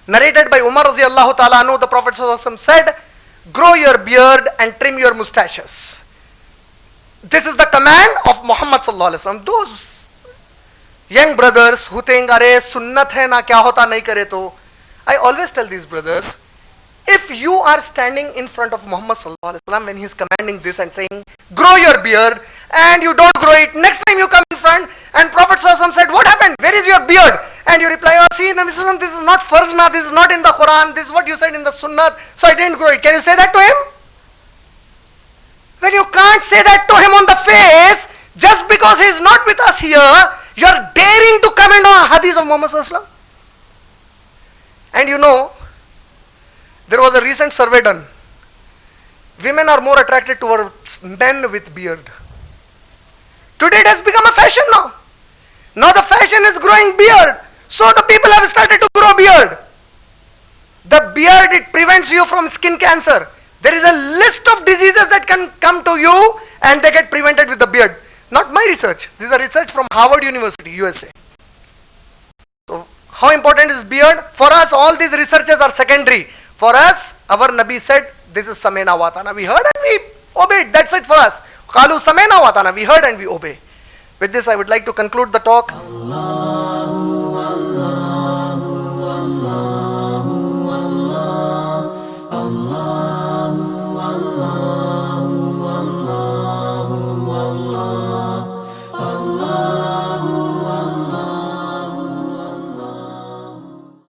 narrated by Umar Radiyallahu Ta'ala anhu, the Prophet Sallallahu Alaihi Wasallam said, grow your beard and trim your mustaches. This is the command of Muhammad Sallallahu Alaihi Wasallam. Those young brothers who think, "Arey sunnat hai na, kya hota nahi kare to." I always tell these brothers, if you are standing in front of Muhammad Sallallahu Alaihi Wasallam when he is commanding this and saying, grow your beard, and you don't grow it, next time you come in front and Prophet Sallallahu Alaihi Wasallam said, what happened? Where is your beard? And you reply, oh, see, Nabi Sallallahu Alaihi Wasallam, this is not farzna, this is not in the Quran, this is what you said in the Sunnat, so I didn't grow it. Can you say that to him? When you can't say that to him on the face, just because he is not with us here, you are daring to comment on a hadith of Muhammad Sallallahu Alaihi Wasallam. And you know, there was a recent survey done. Women are more attracted towards men with beard. Today it has become a fashion now. Now the fashion is growing beard. So the people have started to grow beard. The beard, it prevents you from skin cancer. There is a list of diseases that can come to you and they get prevented with the beard. Not my research. This is a research from Harvard University, USA. So how important is beard? For us, all these researches are secondary. For us, our Nabi said, this is Samena Watana. We heard and we obeyed. That's it for us. Qalu Samena Watana. We heard and we obey. With this, I would like to conclude the talk.